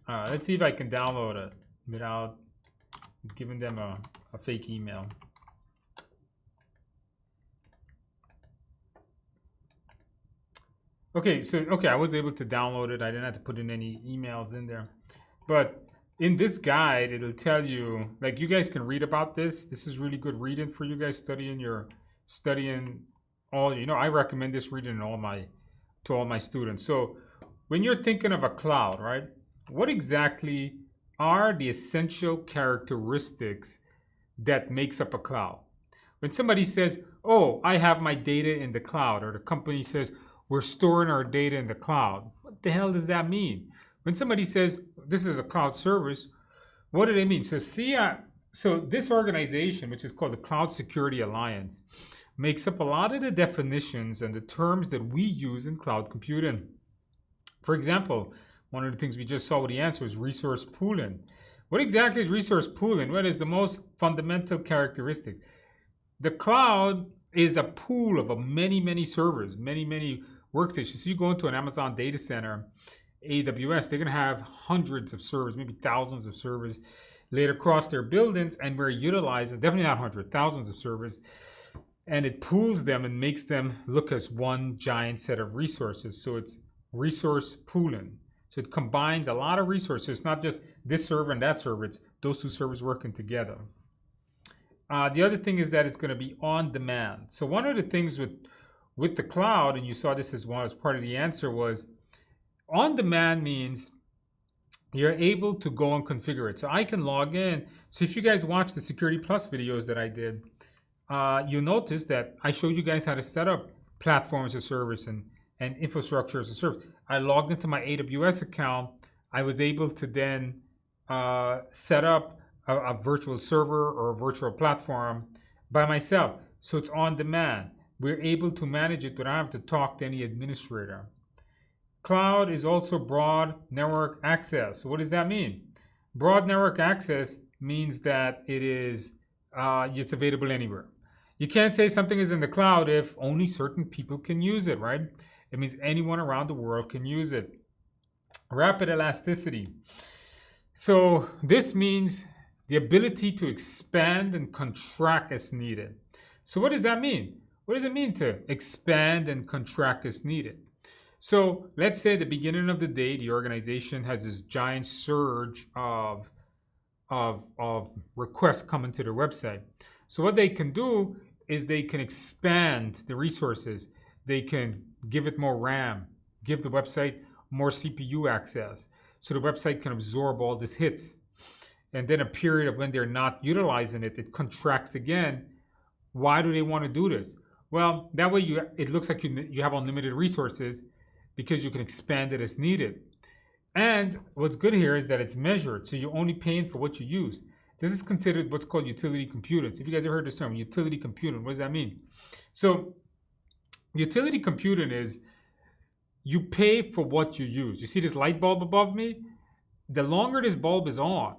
Speaker 1: Let's see if I can download it without giving them a fake email. Okay, I was able to download it. I didn't have to put in any emails in there. But in this guide, it'll tell you, like, you guys can read about this. This is really good reading for you guys studying all, I recommend this reading to all my students. So when you're thinking of a cloud, right, what exactly are the essential characteristics that makes up a cloud? When somebody says, oh, I have my data in the cloud, or the company says, we're storing our data in the cloud, what the hell does that mean? When somebody says this is a cloud service, what do they mean? So this organization, which is called the Cloud Security Alliance, makes up a lot of the definitions and the terms that we use in cloud computing. For example, one of the things we just saw with the answer is resource pooling. What exactly is resource pooling? What is the most fundamental characteristic? The cloud is a pool of many, many servers, many workstations. So you go into an Amazon data center, AWS, they're going to have hundreds of servers, maybe thousands of servers laid across their buildings, and we're utilizing, definitely not hundreds, thousands of servers, and it pools them and makes them look as one giant set of resources. So it's resource pooling. So it combines a lot of resources. It's not just this server and that server, it's those two servers working together. The other thing is that it's going to be on demand. So one of the things with the cloud, and you saw this as well as part of the answer, was on demand means you're able to go and configure it. So I can log in. So if you guys watch the Security Plus videos that I did, you'll notice that I showed you guys how to set up platform as a service and infrastructure as a service. I logged into my AWS account. I was able to then set up a virtual server or a virtual platform by myself. So it's on demand. We're able to manage it without having to talk to any administrator. Cloud is also broad network access. So what does that mean? Broad network access means that it is it's available anywhere. You can't say something is in the cloud if only certain people can use it, right? It means anyone around the world can use it. Rapid elasticity. So this means the ability to expand and contract as needed. So what does that mean? What does it mean to expand and contract as needed? So let's say at the beginning of the day, the organization has this giant surge of requests coming to their website. So what they can do is they can expand the resources. They can give it more RAM, give the website more CPU access, so the website can absorb all these hits. And then a period of when they're not utilizing it, it contracts again. Why do they want to do this? Well, that way it looks like you have unlimited resources because you can expand it as needed. And what's good here is that it's measured, so you're only paying for what you use. This is considered what's called utility computing. So if you guys ever heard this term, utility computing, what does that mean? So utility computing is you pay for what you use. You see this light bulb above me? The longer this bulb is on,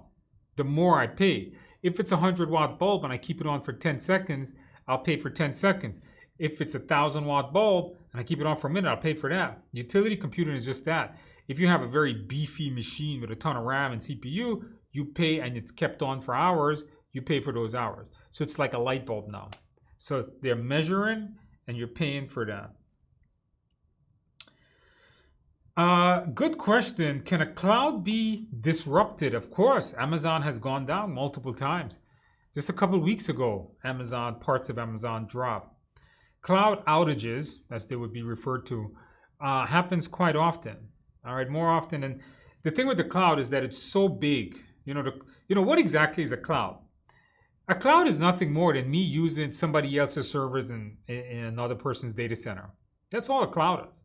Speaker 1: the more I pay. If it's a 100-watt bulb and I keep it on for 10 seconds, I'll pay for 10 seconds. If it's a 1,000-watt bulb and I keep it on for a minute, I'll pay for that. Utility computing is just that. If you have a very beefy machine with a ton of RAM and CPU, you pay, and it's kept on for hours, you pay for those hours. So it's like a light bulb now. So they're measuring and you're paying for that. Good question. Can a cloud be disrupted? Of course. Amazon has gone down multiple times. Just a couple of weeks ago, parts of Amazon dropped. Cloud outages, as they would be referred to, happens quite often. All right, more often. And the thing with the cloud is that it's so big. What exactly is a cloud? A cloud is nothing more than me using somebody else's servers in another person's data center. That's all a cloud is.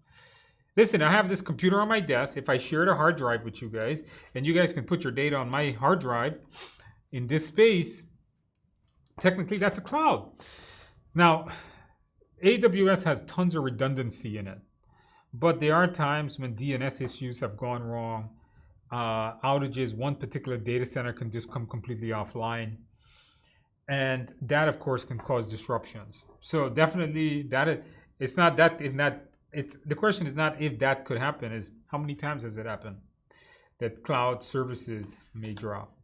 Speaker 1: Listen, I have this computer on my desk. If I shared a hard drive with you guys, and you guys can put your data on my hard drive in this space, technically that's a cloud. Now, AWS has tons of redundancy in it, but there are times when DNS issues have gone wrong. Outages, one particular data center can just come completely offline. And that, of course, can cause disruptions. So definitely the question is not if that could happen, is how many times has it happened that cloud services may drop.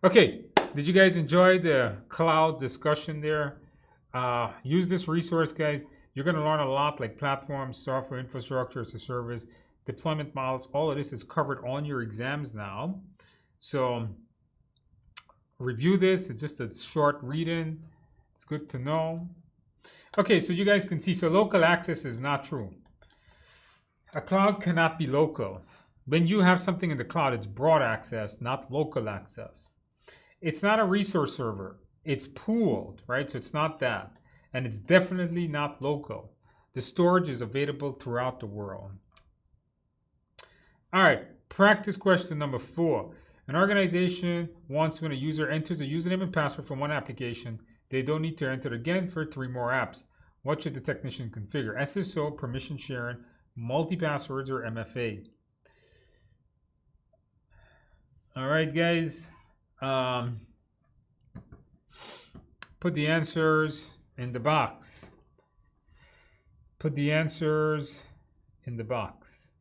Speaker 1: Okay, did you guys enjoy the cloud discussion there? Use this resource, guys. You're going to learn a lot, like platforms, software infrastructure as a service, deployment models. All of this is covered on your exams now. So review this. It's just a short reading. It's good to know. Okay, so you guys can see, so local access is not true. A cloud cannot be local. When you have something in the cloud, it's broad access, not local access. It's not a resource server. It's pooled, right? So it's not that. And it's definitely not local. The storage is available throughout the world. All right, practice question number 4. An organization wants when a user enters a username and password from one application, they don't need to enter it again for 3 more apps. What should the technician configure? SSO, permission sharing, multi-passwords, or MFA? All right, guys. Put the answers in the box. Put the answers in the box.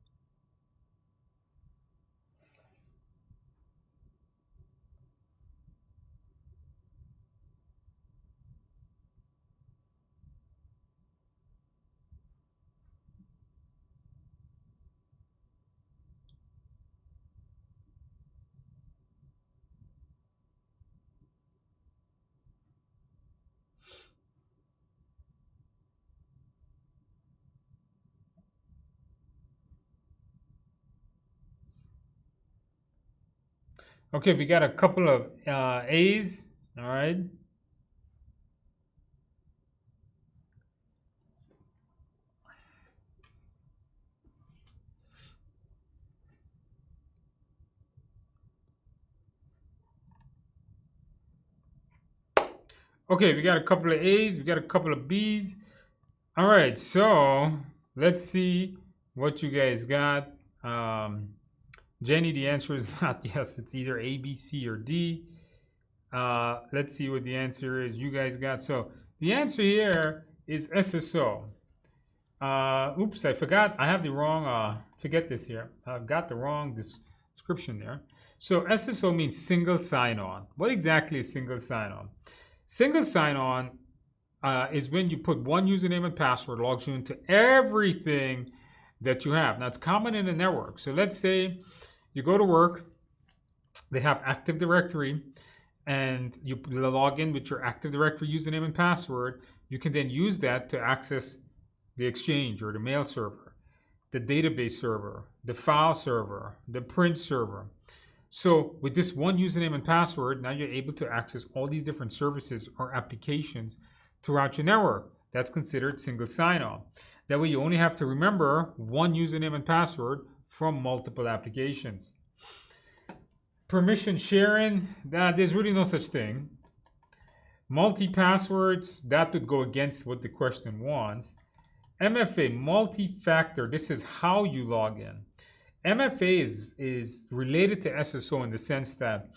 Speaker 1: Okay, we got a couple of A's. All right. Okay, we got a couple of A's. We got a couple of B's. All right, so let's see what you guys got. Jenny, the answer is not yes. It's either A, B, C, or D. Let's see what the answer is you guys got. So the answer here is SSO. Oops, I forgot. I have the wrong, forget this here. I've got the wrong description there. So SSO means single sign-on. What exactly is single sign-on? Single sign-on is when you put one username and password, logs you into everything that you have. Now, it's common in a network. So let's say you go to work, they have Active Directory, and you log in with your Active Directory username and password. You can then use that to access the Exchange or the mail server, the database server, the file server, the print server. So with this one username and password, now you're able to access all these different services or applications throughout your network. That's considered single sign-on. That way you only have to remember one username and password from multiple applications. Permission sharing, there's really no such thing. Multi-passwords, that would go against what the question wants. MFA, multi-factor, this is how you log in. MFA is related to SSO in the sense that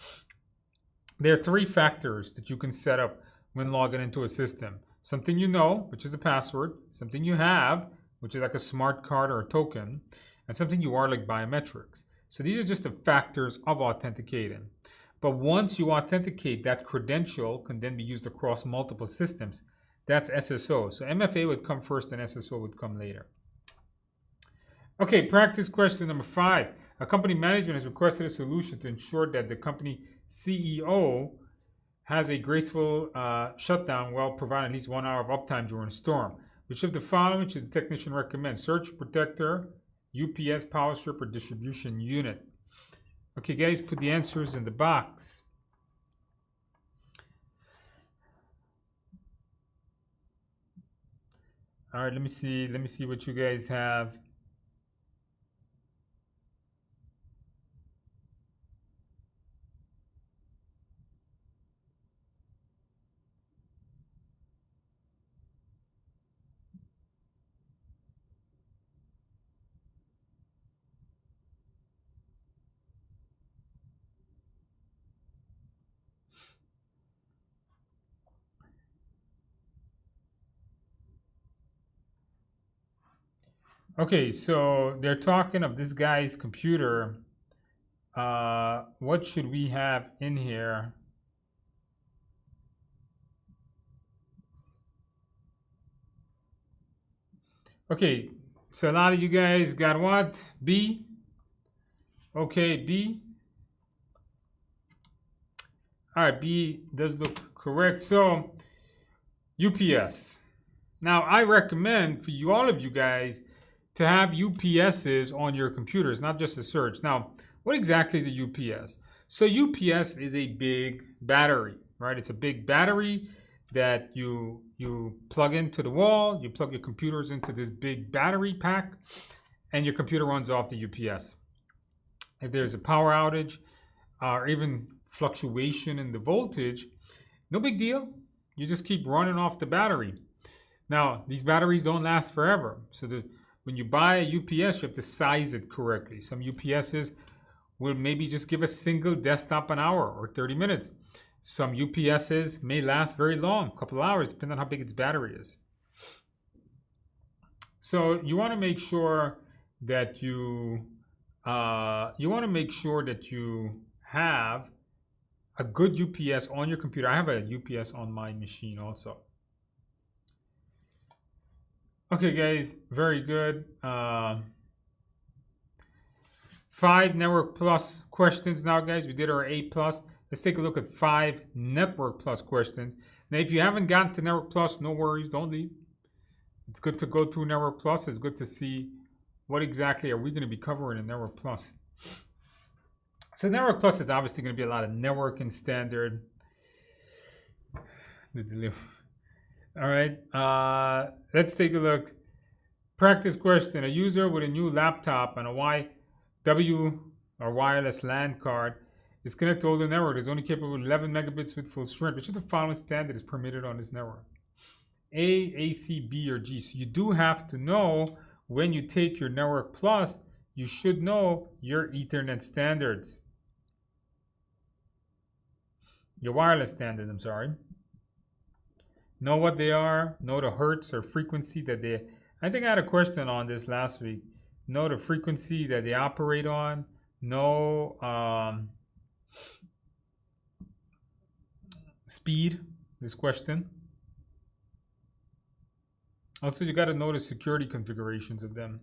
Speaker 1: there are three factors that you can set up when logging into a system. Something you know, which is a password, something you have, which is like a smart card or a token, and something you are, like biometrics. So these are just the factors of authenticating. But once you authenticate, that credential can then be used across multiple systems. That's SSO. So MFA would come first and SSO would come later. Okay, practice question number 5. A company management has requested a solution to ensure that the company CEO has a graceful shutdown while providing at least 1 hour of uptime during a storm. Which of the following should the technician recommend? Surge protector, UPS, power strip, or distribution unit? Okay, guys, put the answers in the box. All right, let me see what you guys have. Okay, so they're talking of this guy's computer. What should we have in here? Okay, so a lot of you guys got what? B? Okay, B. All right, B does look correct. So, UPS. Now, I recommend for you, all of you guys, to have UPSs on your computers, not just a Surge. Now, what exactly is a UPS? So UPS is a big battery, right? It's a big battery that you plug into the wall, you plug your computers into this big battery pack, and your computer runs off the UPS. If there's a power outage or even fluctuation in the voltage, no big deal. You just keep running off the battery. Now, these batteries don't last forever. So when you buy a UPS, you have to size it correctly. Some UPSs will maybe just give a single desktop an hour or 30 minutes. Some UPSs may last very long, a couple of hours, depending on how big its battery is. So you want to make sure that you have a good UPS on your computer. I have a UPS on my machine also. Okay, guys, very good. 5 Network Plus questions now, guys. We did our 8 Plus. Let's take a look at 5 Network Plus questions. Now, if you haven't gotten to Network Plus, no worries, don't leave. It's good to go through Network Plus. It's good to see what exactly are we going to be covering in Network Plus. So Network Plus is obviously going to be a lot of networking standard. All right, let's take a look. Practice question. A user with a new laptop and a YW or wireless LAN card is connected to older network. Is only capable of 11 megabits with full strength. Which of the following standard is permitted on this network? A, AC, B, or G. So you do have to know when you take your Network Plus, you should know your Ethernet standards. Your wireless standards, I'm sorry. Know what they are, know the hertz or frequency that they, I think I had a question on this last week. Know the frequency that they operate on, know speed, this question. Also, you got to know the security configurations of them.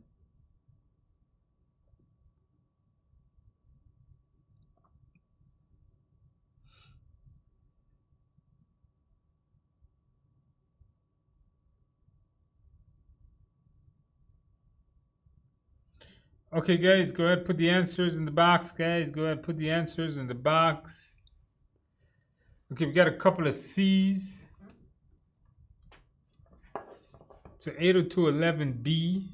Speaker 1: Okay, guys, go ahead, put the answers in the box, guys. Go ahead, put the answers in the box. Okay, we got a couple of C's. So 802.11b.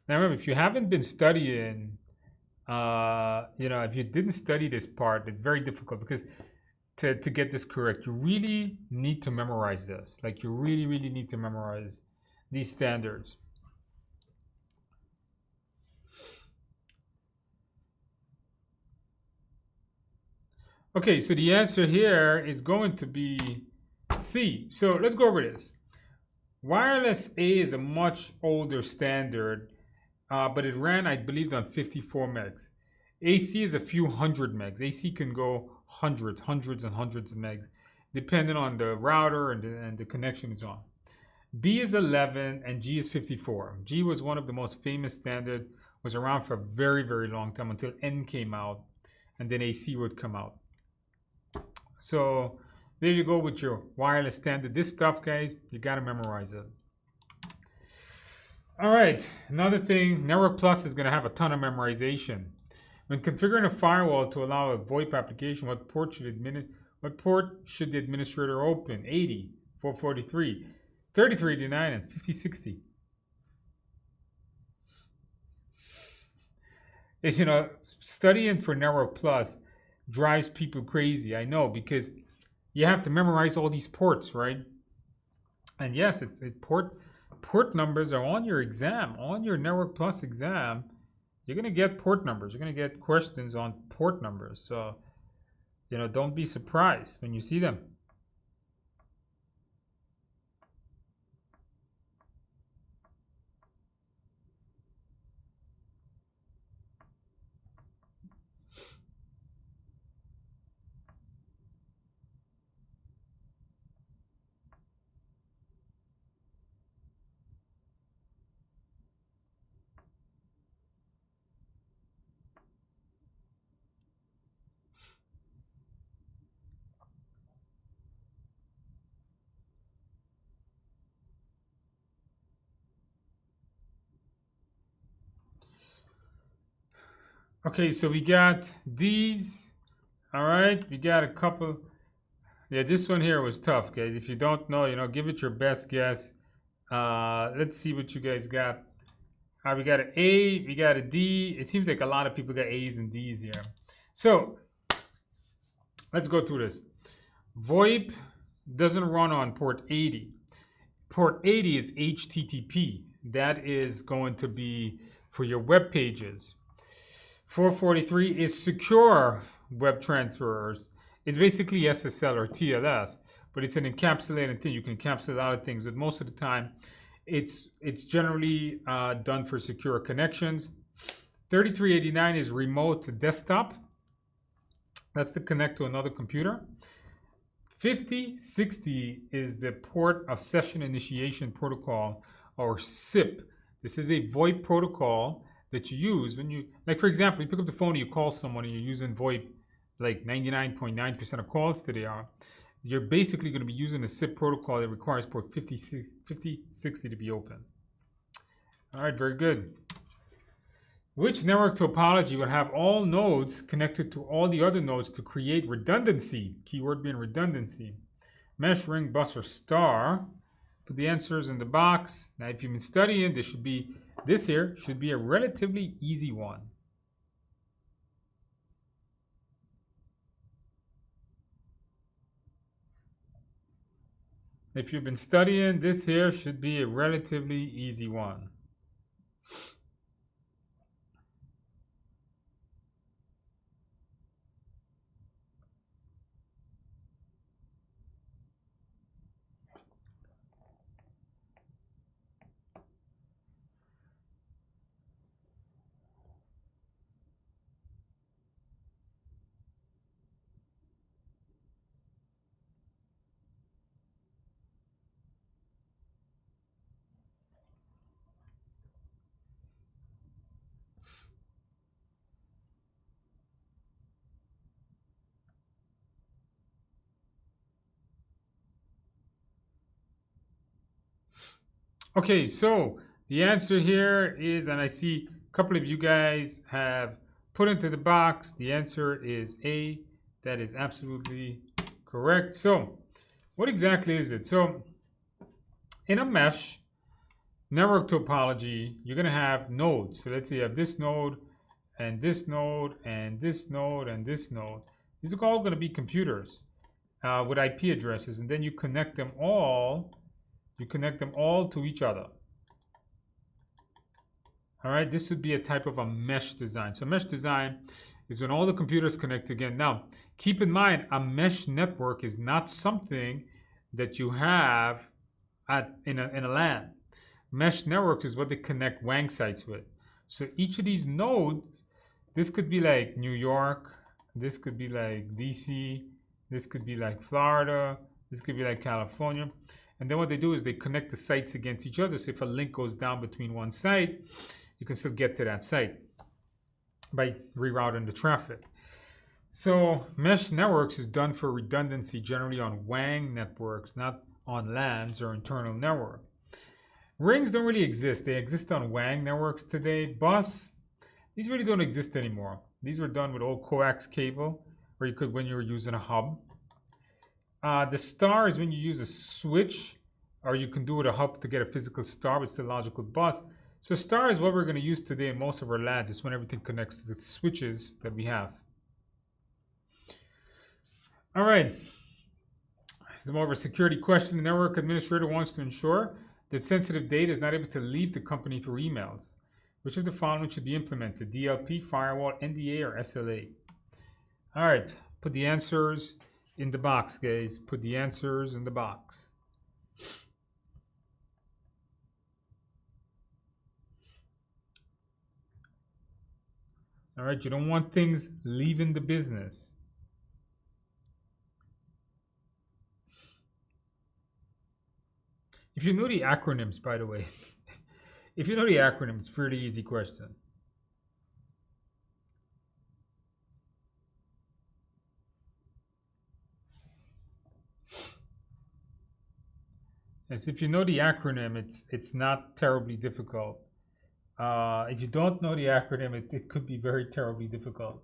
Speaker 1: Now remember, if you haven't been studying, if you didn't study this part, it's very difficult because to get this correct, you really need to memorize this. Like you really, really need to memorize these standards. Okay, so the answer here is going to be C. So let's go over this. Wireless A is a much older standard, but it ran, I believe, on 54 megs. AC is a few hundred megs. AC can go hundreds and hundreds of megs, depending on the router and the connection it's on. B is 11 and G is 54. G was one of the most famous standard, was around for a very, very long time until N came out, and then AC would come out. So there you go with your wireless standard. This stuff, guys, you got to memorize it. All right, another thing, Network Plus is going to have a ton of memorization. When configuring a firewall to allow a VoIP application, what port should the administrator open? 80, 443, 3389, and 5060. Studying for Network Plus drives people crazy. I know, because you have to memorize all these ports, right? And yes, port numbers are on your exam, on your Network Plus exam. You're going to get port numbers. You're going to get questions on port numbers. So, don't be surprised when you see them. Okay, so we got these. All right, we got a couple. Yeah, this one here was tough, guys. If you don't know, give it your best guess. Let's see what you guys got. We got an A, we got a D. It seems like a lot of people got A's and D's here. So let's go through this. VoIP doesn't run on port 80. Port 80 is HTTP. That is going to be for your web pages. 443 is secure web transfers. It's basically SSL or TLS, but it's an encapsulated thing. You can encapsulate a lot of things, but most of the time, it's generally done for secure connections. 3389 is remote desktop. That's to connect to another computer. 5060 is the port of session initiation protocol, or SIP. This is a VoIP protocol that you use when you, like for example, you pick up the phone and you call someone and you're using VoIP, like 99.9% of calls today are. You're basically going to be using a SIP protocol that requires port 5060 to be open. All right, very good. Which network topology would have all nodes connected to all the other nodes to create redundancy? Keyword being redundancy. Mesh, ring, bus, or star. Put the answers in the box. Now, if you've been studying, this here should be a relatively easy one. If you've been studying, this here should be a relatively easy one. Okay, so the answer here is, and I see a couple of you guys have put into the box, the answer is A. That is absolutely correct. So what exactly is it? So in a mesh network topology, you're going to have nodes. So let's say you have this node and this node and this node and this node. These are all going to be computers with IP addresses, and then you connect them all. You connect them all to each other. All right, this would be a type of a mesh design. So mesh design is when all the computers connect again. Now, keep in mind, a mesh network is not something that you have in a LAN. Mesh networks is what they connect WAN sites with. So each of these nodes, this could be like New York, this could be like DC, this could be like Florida, this could be like California. And then what they do is they connect the sites against each other. So if a link goes down between one site, you can still get to that site by rerouting the traffic. So mesh networks is done for redundancy, generally on WAN networks, not on LANs or internal network. Rings don't really exist. They exist on WAN networks today. Bus, these really don't exist anymore. These were done with old coax cable, or you could when you were using a hub. The star is when you use a switch, or you can do with a hub to get a physical star, but it's a logical bus. So star is what we're going to use today in most of our LANs. It's when everything connects to the switches that we have. All right. It's more of a security question. The network administrator wants to ensure that sensitive data is not able to leave the company through emails. Which of the following should be implemented? DLP, firewall, NDA, or SLA? All right. Put the answers in the box, guys. Put the answers in the box. All right, you don't want things leaving the business. If you know the acronyms, by the way, if you know the acronyms, it's a pretty easy question. As if you know the acronym, it's not terribly difficult. If you don't know the acronym, it could be very terribly difficult.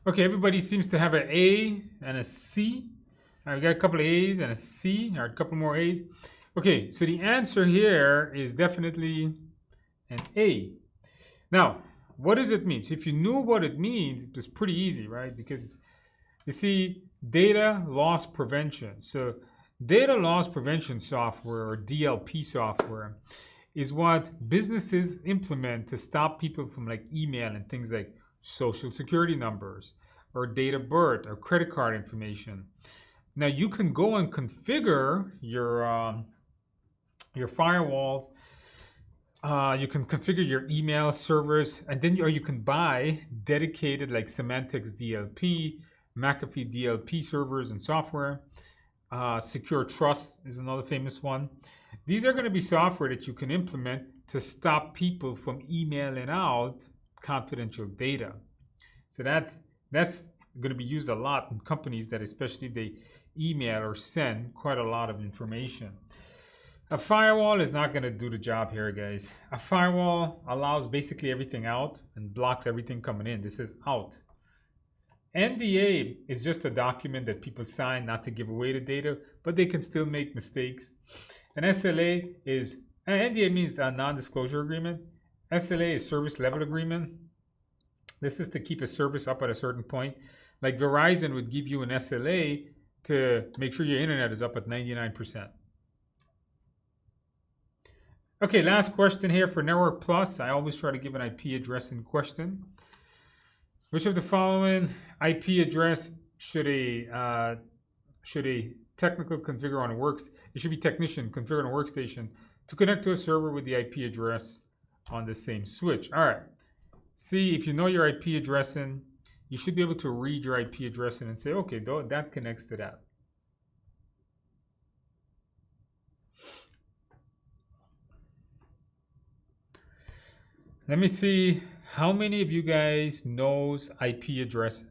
Speaker 1: Okay, everybody seems to have an A and a C. All right, we got a couple of A's and a C, or a couple more A's. Okay, so the answer here is definitely and A. Now, what does it mean? So if you knew what it means, it was pretty easy, right? Because you see, data loss prevention. So data loss prevention software, or DLP software, is what businesses implement to stop people from like email and things like social security numbers or date of birth or credit card information. Now you can go and configure your firewalls. You can configure your email servers, and then or you can buy dedicated like Symantec's DLP, McAfee DLP servers and software. Secure Trust is another famous one. These are going to be software that you can implement to stop people from emailing out confidential data. So that's going to be used a lot in companies that, especially if they email or send quite a lot of information. A firewall is not going to do the job here, guys. A firewall allows basically everything out and blocks everything coming in. This is out. NDA is just a document that people sign not to give away the data, but they can still make mistakes. And SLA is, NDA means a non-disclosure agreement. SLA is service level agreement. This is to keep a service up at a certain point. Like Verizon would give you an SLA to make sure your internet is up at 99%. Okay, last question here for Network Plus. I always try to give an IP address in question. Which of the following IP address should a technical configure on a it should be technician configure on a workstation to connect to a server with the IP address on the same switch? All right. See, if you know your IP addressing, you should be able to read your IP addressing and say, okay, that connects to that. Let me see how many of you guys knows IP addressing.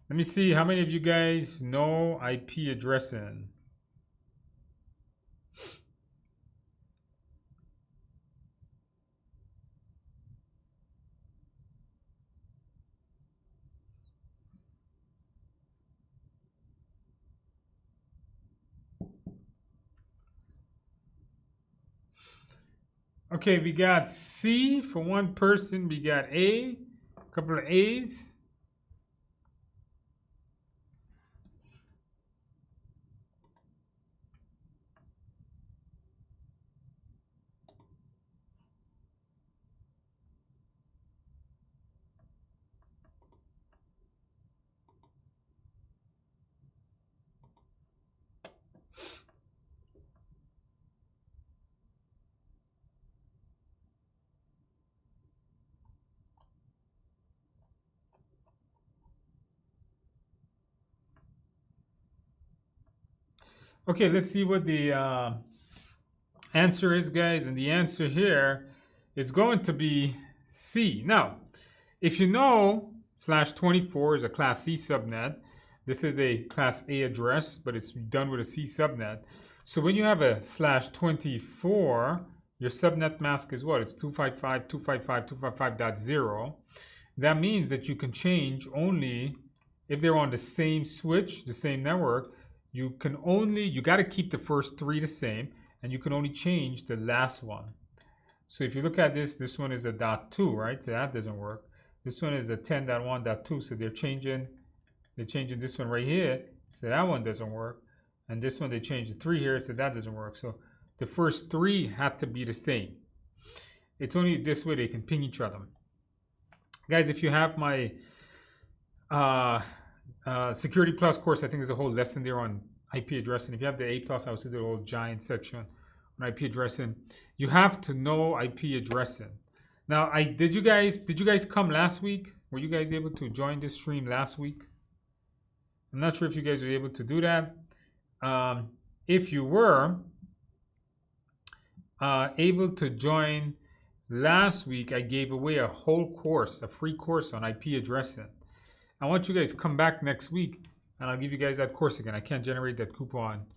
Speaker 1: Let me see how many of you guys know IP addressing. Okay, we got C for one person. We got A, a couple of A's. Okay, let's see what the answer is, guys. And the answer here is going to be C. Now, if you know /24 is a class C subnet, this is a class A address, but it's done with a C subnet. So when you have a /24, your subnet mask is what? It's 255.255.255.0. That means that you can change only if they're on the same switch, the same network. You got to keep the first three the same, and you can only change the last one. So if you look at this one is a .2, right? So that doesn't work. This one is a 10.1.2, so they're changing this one right here, so that one doesn't work. And this one, they changed the 3 here, so that doesn't work. So the first 3 had to be the same. It's only this way they can ping each other. Guys, if you have my Security Plus course, I think there's a whole lesson there on IP addressing. If you have the A Plus, I also did a whole giant section on IP addressing. You have to know IP addressing. Now, did you guys come last week? Were you guys able to join this stream last week? I'm not sure if you guys were able to do that. If you were able to join last week, I gave away a whole course, a free course on IP addressing. I want you guys to come back next week, and I'll give you guys that course again. I can't generate that coupon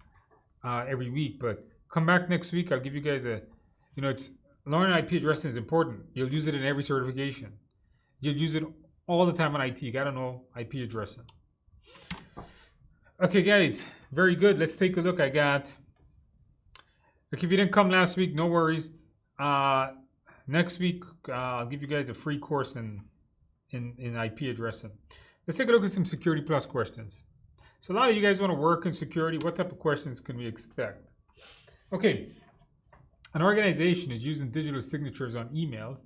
Speaker 1: every week, but come back next week. I'll give you guys it's learning IP addressing is important. You'll use it in every certification. You'll use it All the time on IT. You gotta know IP addressing. Okay, guys, very good. Let's take a look. I got. Okay, if you didn't come last week, no worries. Next week, I'll give you guys a free course in IP addressing. Let's take a look at some Security Plus questions. So a lot of you guys want to work in security. What type of questions can we expect? Okay, an organization is using digital signatures on emails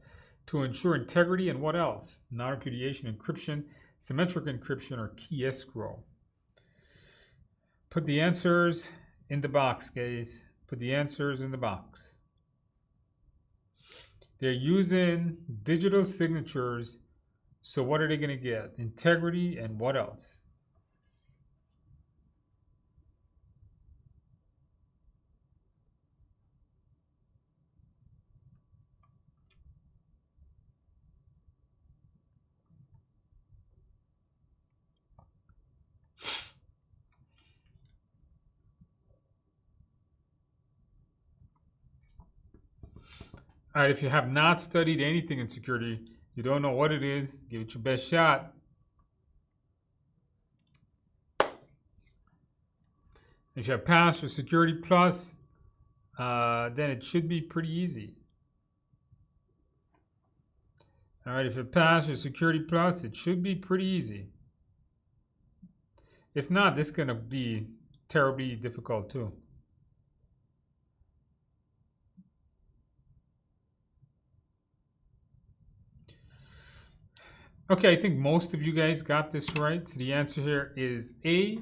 Speaker 1: to ensure integrity and what else? Non-repudiation, encryption, symmetric encryption, or key escrow. Put the answers in the box, guys. Put the answers in the box. They're using digital signatures. So what are they going to get? Integrity and what else? All right, if you have not studied anything in security, you don't know what it is, give it your best shot. If you have passed your Security Plus, then it should be pretty easy. All right, if you pass your Security Plus, it should be pretty easy. If not, this is going to be terribly difficult too. Okay, I think most of you guys got this right. So the answer here is A,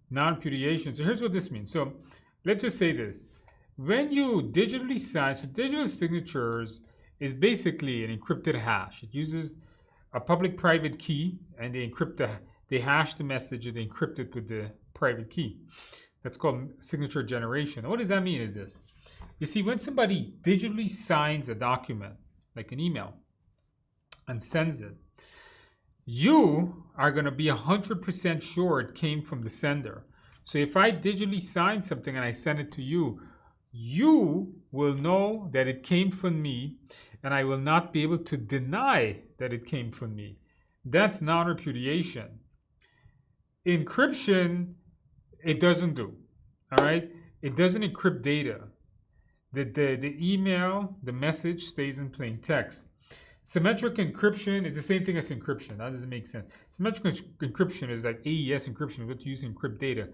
Speaker 1: non-repudiation. So here's what this means. So let's just say this. When you digitally sign, so digital signatures is basically an encrypted hash. It uses a public-private key, and they hash the message and they encrypt it with the private key. That's called signature generation. And what does that mean is this. You see, when somebody digitally signs a document, like an email, and sends it, you are going to be 100% sure it came from the sender. So if I digitally sign something and I send it to you, you will know that it came from me, and I will not be able to deny that it came from me. That's non-repudiation. Encryption, it doesn't do. All right? It doesn't encrypt data. The email, the message stays in plain text. Symmetric encryption is the same thing as encryption. That doesn't make sense. Symmetric encryption is like AES encryption, what you use to encrypt data.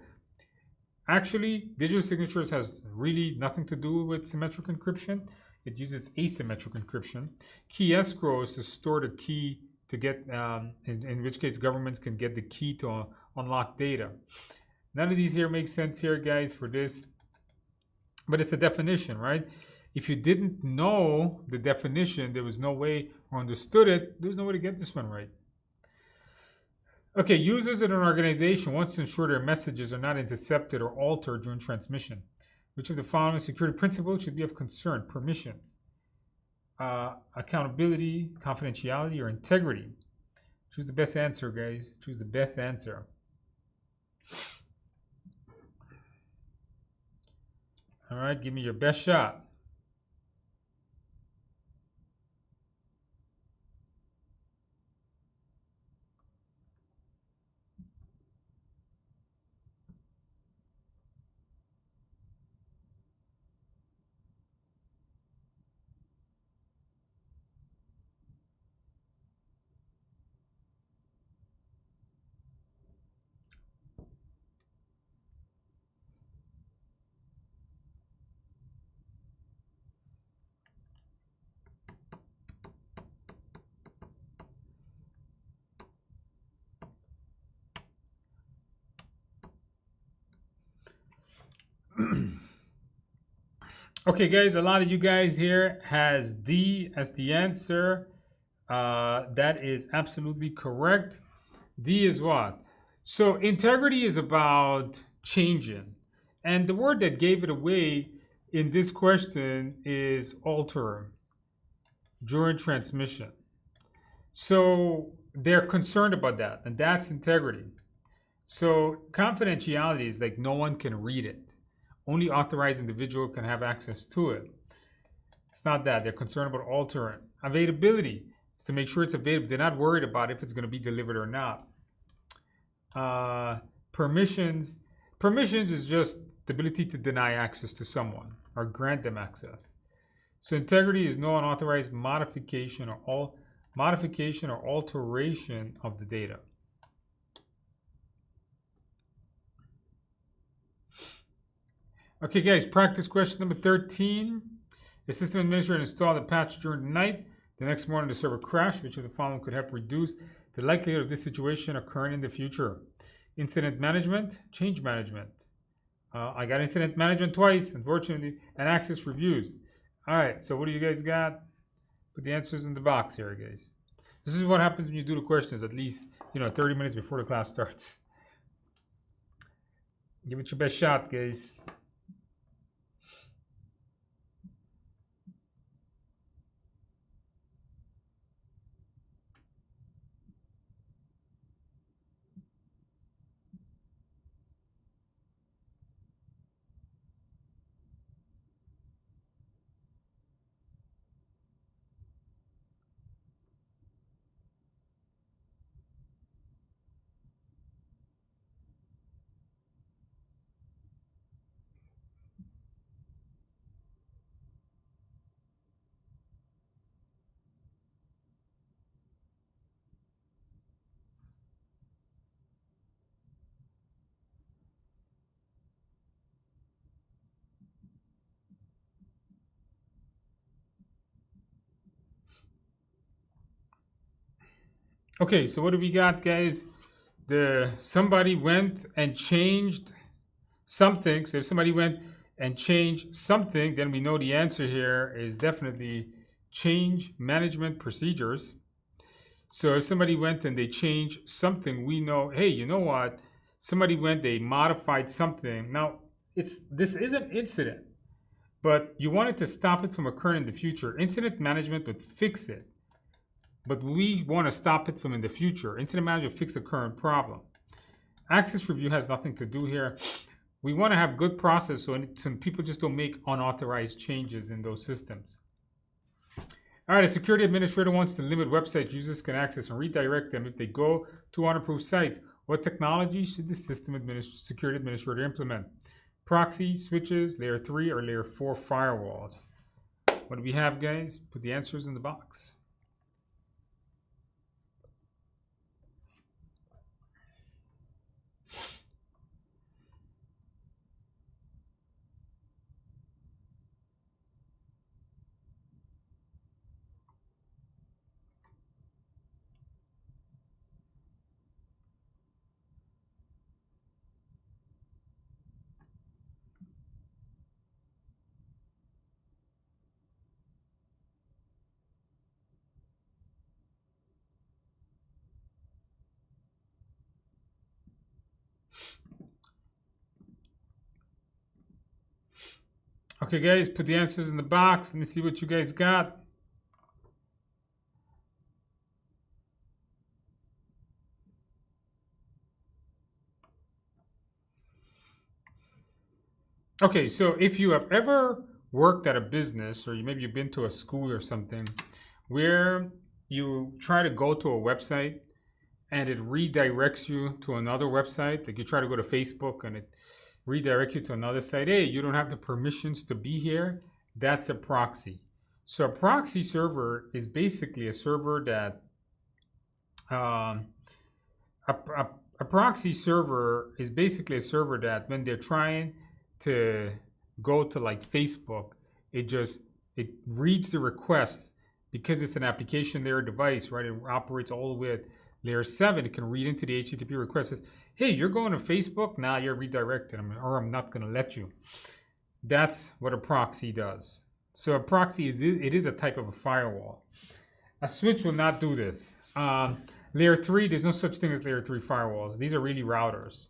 Speaker 1: Actually, digital signatures has really nothing to do with symmetric encryption. It uses asymmetric encryption. Key escrow is to store the key to get, in which case governments can get the key to unlock data. None of these here make sense here, guys, for this. But it's a definition, right? If you didn't know the definition, there was no way, or understood it, there's no way to get this one right. Okay, users in an organization want to ensure their messages are not intercepted or altered during transmission. Which of the following security principles should be of concern? Permissions, accountability, confidentiality, or integrity? Choose the best answer, guys. Choose the best answer. All right, give me your best shot. Okay, guys, a lot of you guys here has D as the answer. That is absolutely correct. D is what? So integrity is about changing. And the word that gave it away in this question is alter during transmission. So they're concerned about that, and that's integrity. So confidentiality is like no one can read it. Only authorized individual can have access to it. It's not that. They're concerned about altering. Availability. is to make sure it's available. They're not worried about if it's going to be delivered or not. Permissions is just the ability to deny access to someone or grant them access. So integrity is no unauthorized modification or alteration of the data. Okay, guys, practice question number 13. The system administrator installed a patch during the night. The next morning, the server crashed. Which of the following could help reduce the likelihood of this situation occurring in the future? Incident management, change management. I got incident management twice, unfortunately, and access reviews. All right, so what do you guys got? Put the answers in the box here, guys. This is what happens when you do the questions at least, 30 minutes before the class starts. Give it your best shot, guys. Okay, so what do we got, guys? Somebody went and changed something. So if somebody went and changed something, then we know the answer here is definitely change management procedures. So if somebody went and they changed something, we know, hey, you know what? Somebody went, they modified something. Now, this is an incident, but you wanted to stop it from occurring in the future. Incident management would fix it, but we want to stop it from in the future. Incident management fix the current problem. Access review has nothing to do here. We want to have good process so people just don't make unauthorized changes in those systems. All right, a security administrator wants to limit websites users can access and redirect them if they go to unapproved sites. What technology should the security administrator implement? Proxy, switches, layer 3 or layer 4 firewalls? What do we have, guys? Put the answers in the box. Okay, guys, put the answers in the box. Let me see what you guys got. Okay, so if you have ever worked at a business or maybe you've been to a school or something where you try to go to a website and it redirects you to another website, like you try to go to Facebook and it redirect you to another site. Hey, you don't have the permissions to be here. That's a proxy. So a proxy server is basically a server that a proxy server is basically a server that when they're trying to go to like Facebook, it reads the requests because it's an application layer device, right? It operates all the way at layer 7. It can read into the HTTP request. Says, hey, you're going to Facebook? Now you're redirected, or I'm not going to let you. That's what a proxy does. So a proxy is a type of a firewall. A switch will not do this. Layer 3, there's no such thing as layer 3 firewalls. These are really routers.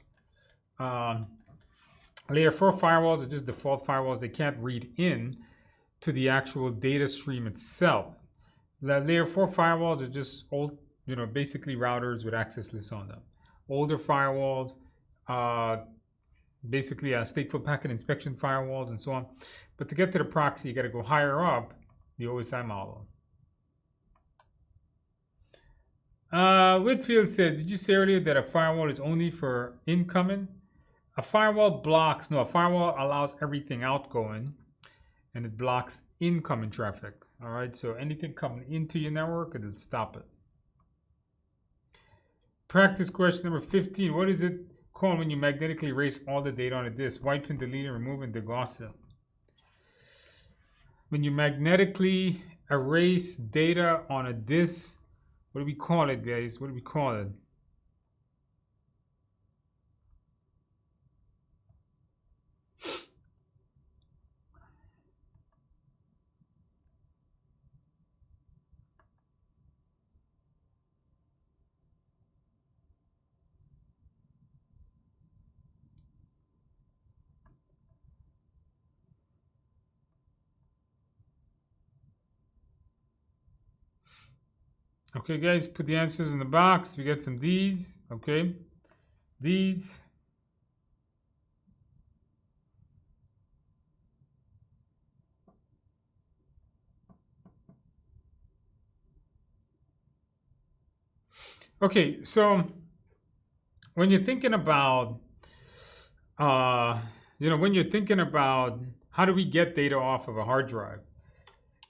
Speaker 1: Layer 4 firewalls are just default firewalls. They can't read in to the actual data stream itself. The layer 4 firewalls are just old, basically routers with access lists on them. Older firewalls, basically stateful packet inspection firewalls and so on. But to get to the proxy, you got to go higher up the OSI model. Whitfield says, did you say earlier that a firewall is only for incoming? A firewall blocks, no, a firewall allows everything outgoing and it blocks incoming traffic. All right, so anything coming into your network, it'll stop it. Practice question number 15. What is it called when you magnetically erase all the data on a disk? Wiping, deleting, removing, degaussing. When you magnetically erase data on a disk, what do we call it, guys? What do we call it? Okay, guys, put the answers in the box. We got some D's. Okay, D's. Okay, so when you're thinking about, when you're thinking about how do we get data off of a hard drive,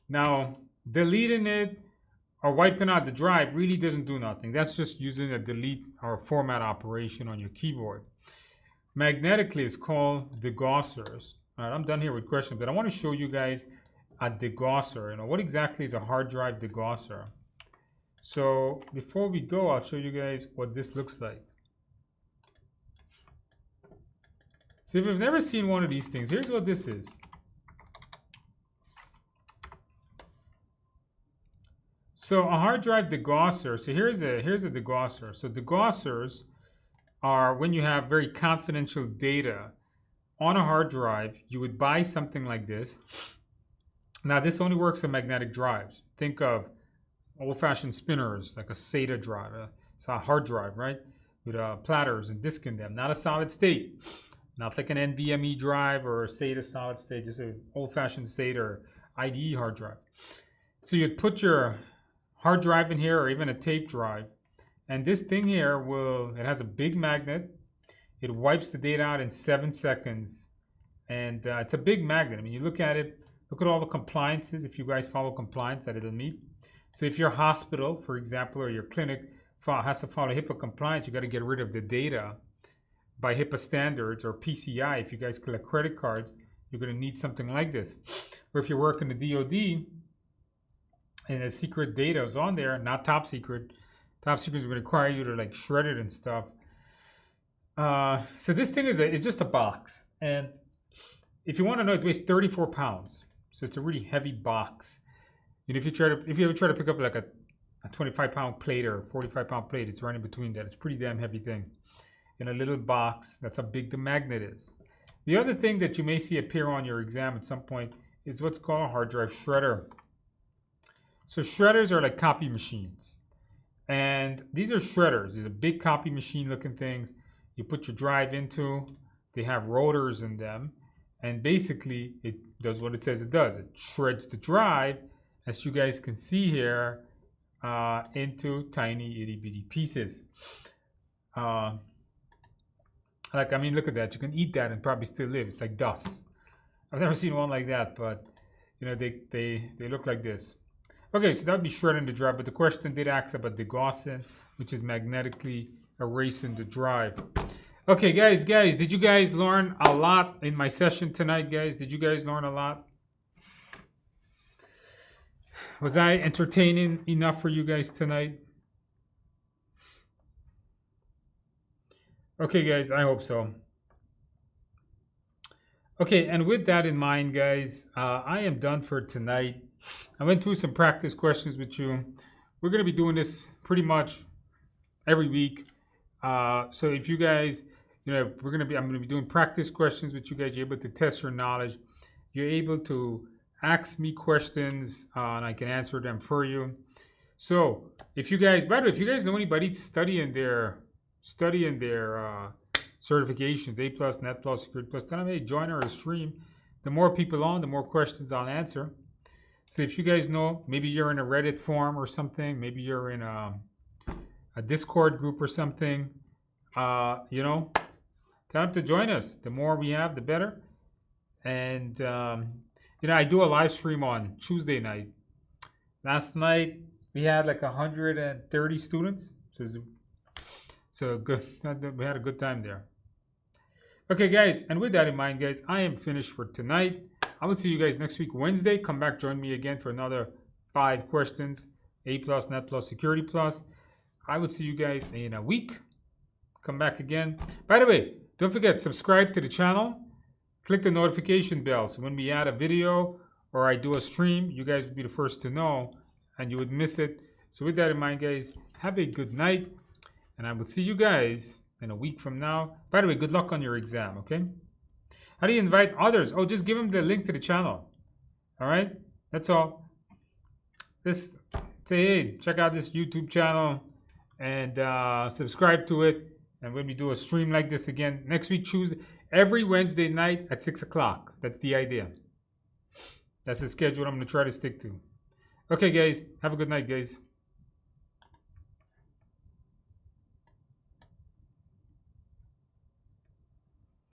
Speaker 1: now deleting it or wiping out the drive really doesn't do nothing. That's just using a delete or format operation on your keyboard. Magnetically, it's called degaussers. All right, I'm done here with questions, but I want to show you guys a degausser. What exactly is a hard drive degausser? So before we go, I'll show you guys what this looks like. So if you've never seen one of these things, here's what this is. So a hard drive degausser, so here's a degausser. So degaussers are when you have very confidential data on a hard drive, you would buy something like this. Now this only works on magnetic drives. Think of old-fashioned spinners, like a SATA drive. It's a hard drive, right? With platters and disk in them, not a solid state. Not like an NVMe drive or a SATA solid state, just an old-fashioned SATA or IDE hard drive. So you'd put your hard drive in here or even a tape drive. And this thing here it has a big magnet. It wipes the data out in 7 seconds. And it's a big magnet. I mean, you look at it, look at all the compliances, if you guys follow compliance that it'll meet. So if your hospital, for example, or your clinic has to follow HIPAA compliance, you got to get rid of the data by HIPAA standards or PCI. If you guys collect credit cards, you're going to need something like this. Or if you work in the DoD, and the secret data is on there, not top secret. Top secret is going to require you to like shred it and stuff. So this thing is just a box, and if you want to know, it weighs 34 pounds. So it's a really heavy box. And if you ever try to pick up like a 25-pound plate or 45-pound plate, it's right in between that. It's a pretty damn heavy thing in a little box. That's how big the magnet is. The other thing that you may see appear on your exam at some point is what's called a hard drive shredder. So shredders are like copy machines. And these are shredders. These are big copy machine looking things you put your drive into. They have rotors in them. And basically, it does what it says it does. It shreds the drive, as you guys can see here, into tiny itty bitty pieces. Look at that. You can eat that and probably still live. It's like dust. I've never seen one like that, but they look like this. Okay, so that would be shredding the drive, but the question did ask about degaussing, which is magnetically erasing the drive. Okay, guys, did you guys learn a lot in my session tonight, guys? Did you guys learn a lot? Was I entertaining enough for you guys tonight? Okay, guys, I hope so. Okay, and with that in mind, guys, I am done for tonight. I went through some practice questions with you. We're going to be doing this pretty much every week. So if you guys, I'm going to be doing practice questions with you guys. You're able to test your knowledge. You're able to ask me questions, and I can answer them for you. So if you guys, by the way, if you guys know anybody studying their certifications, A+, Net+, Security+, tell them, hey, join our stream. The more people on, the more questions I'll answer. So if you guys know, maybe you're in a Reddit forum or something, maybe you're in a Discord group or something, you know, tell them to join us. The more we have, the better. And you know, I do a live stream on Tuesday night. Last night we had like 130 students, so good. We had a good time there. Okay, guys, and with that in mind, guys, I am finished for tonight. I will see you guys next week, Wednesday. Come back, join me again for another 5 questions, A plus, Net plus, Security plus. I will see you guys in a week. Come back again. By the way, don't forget, subscribe to the channel. Click the notification bell, so when we add a video or I do a stream, you guys will be the first to know and you would miss it. So with that in mind, guys, have a good night, and I will see you guys in a week from now. By the way, good luck on your exam, okay? How do you invite others? Oh, just give them the link to the channel. All right? That's all. Just say, hey, check out this YouTube channel and subscribe to it. And when we do a stream like this again, next week, Tuesday, every Wednesday night at 6 o'clock. That's the idea. That's the schedule I'm going to try to stick to. Okay, guys. Have a good night, guys.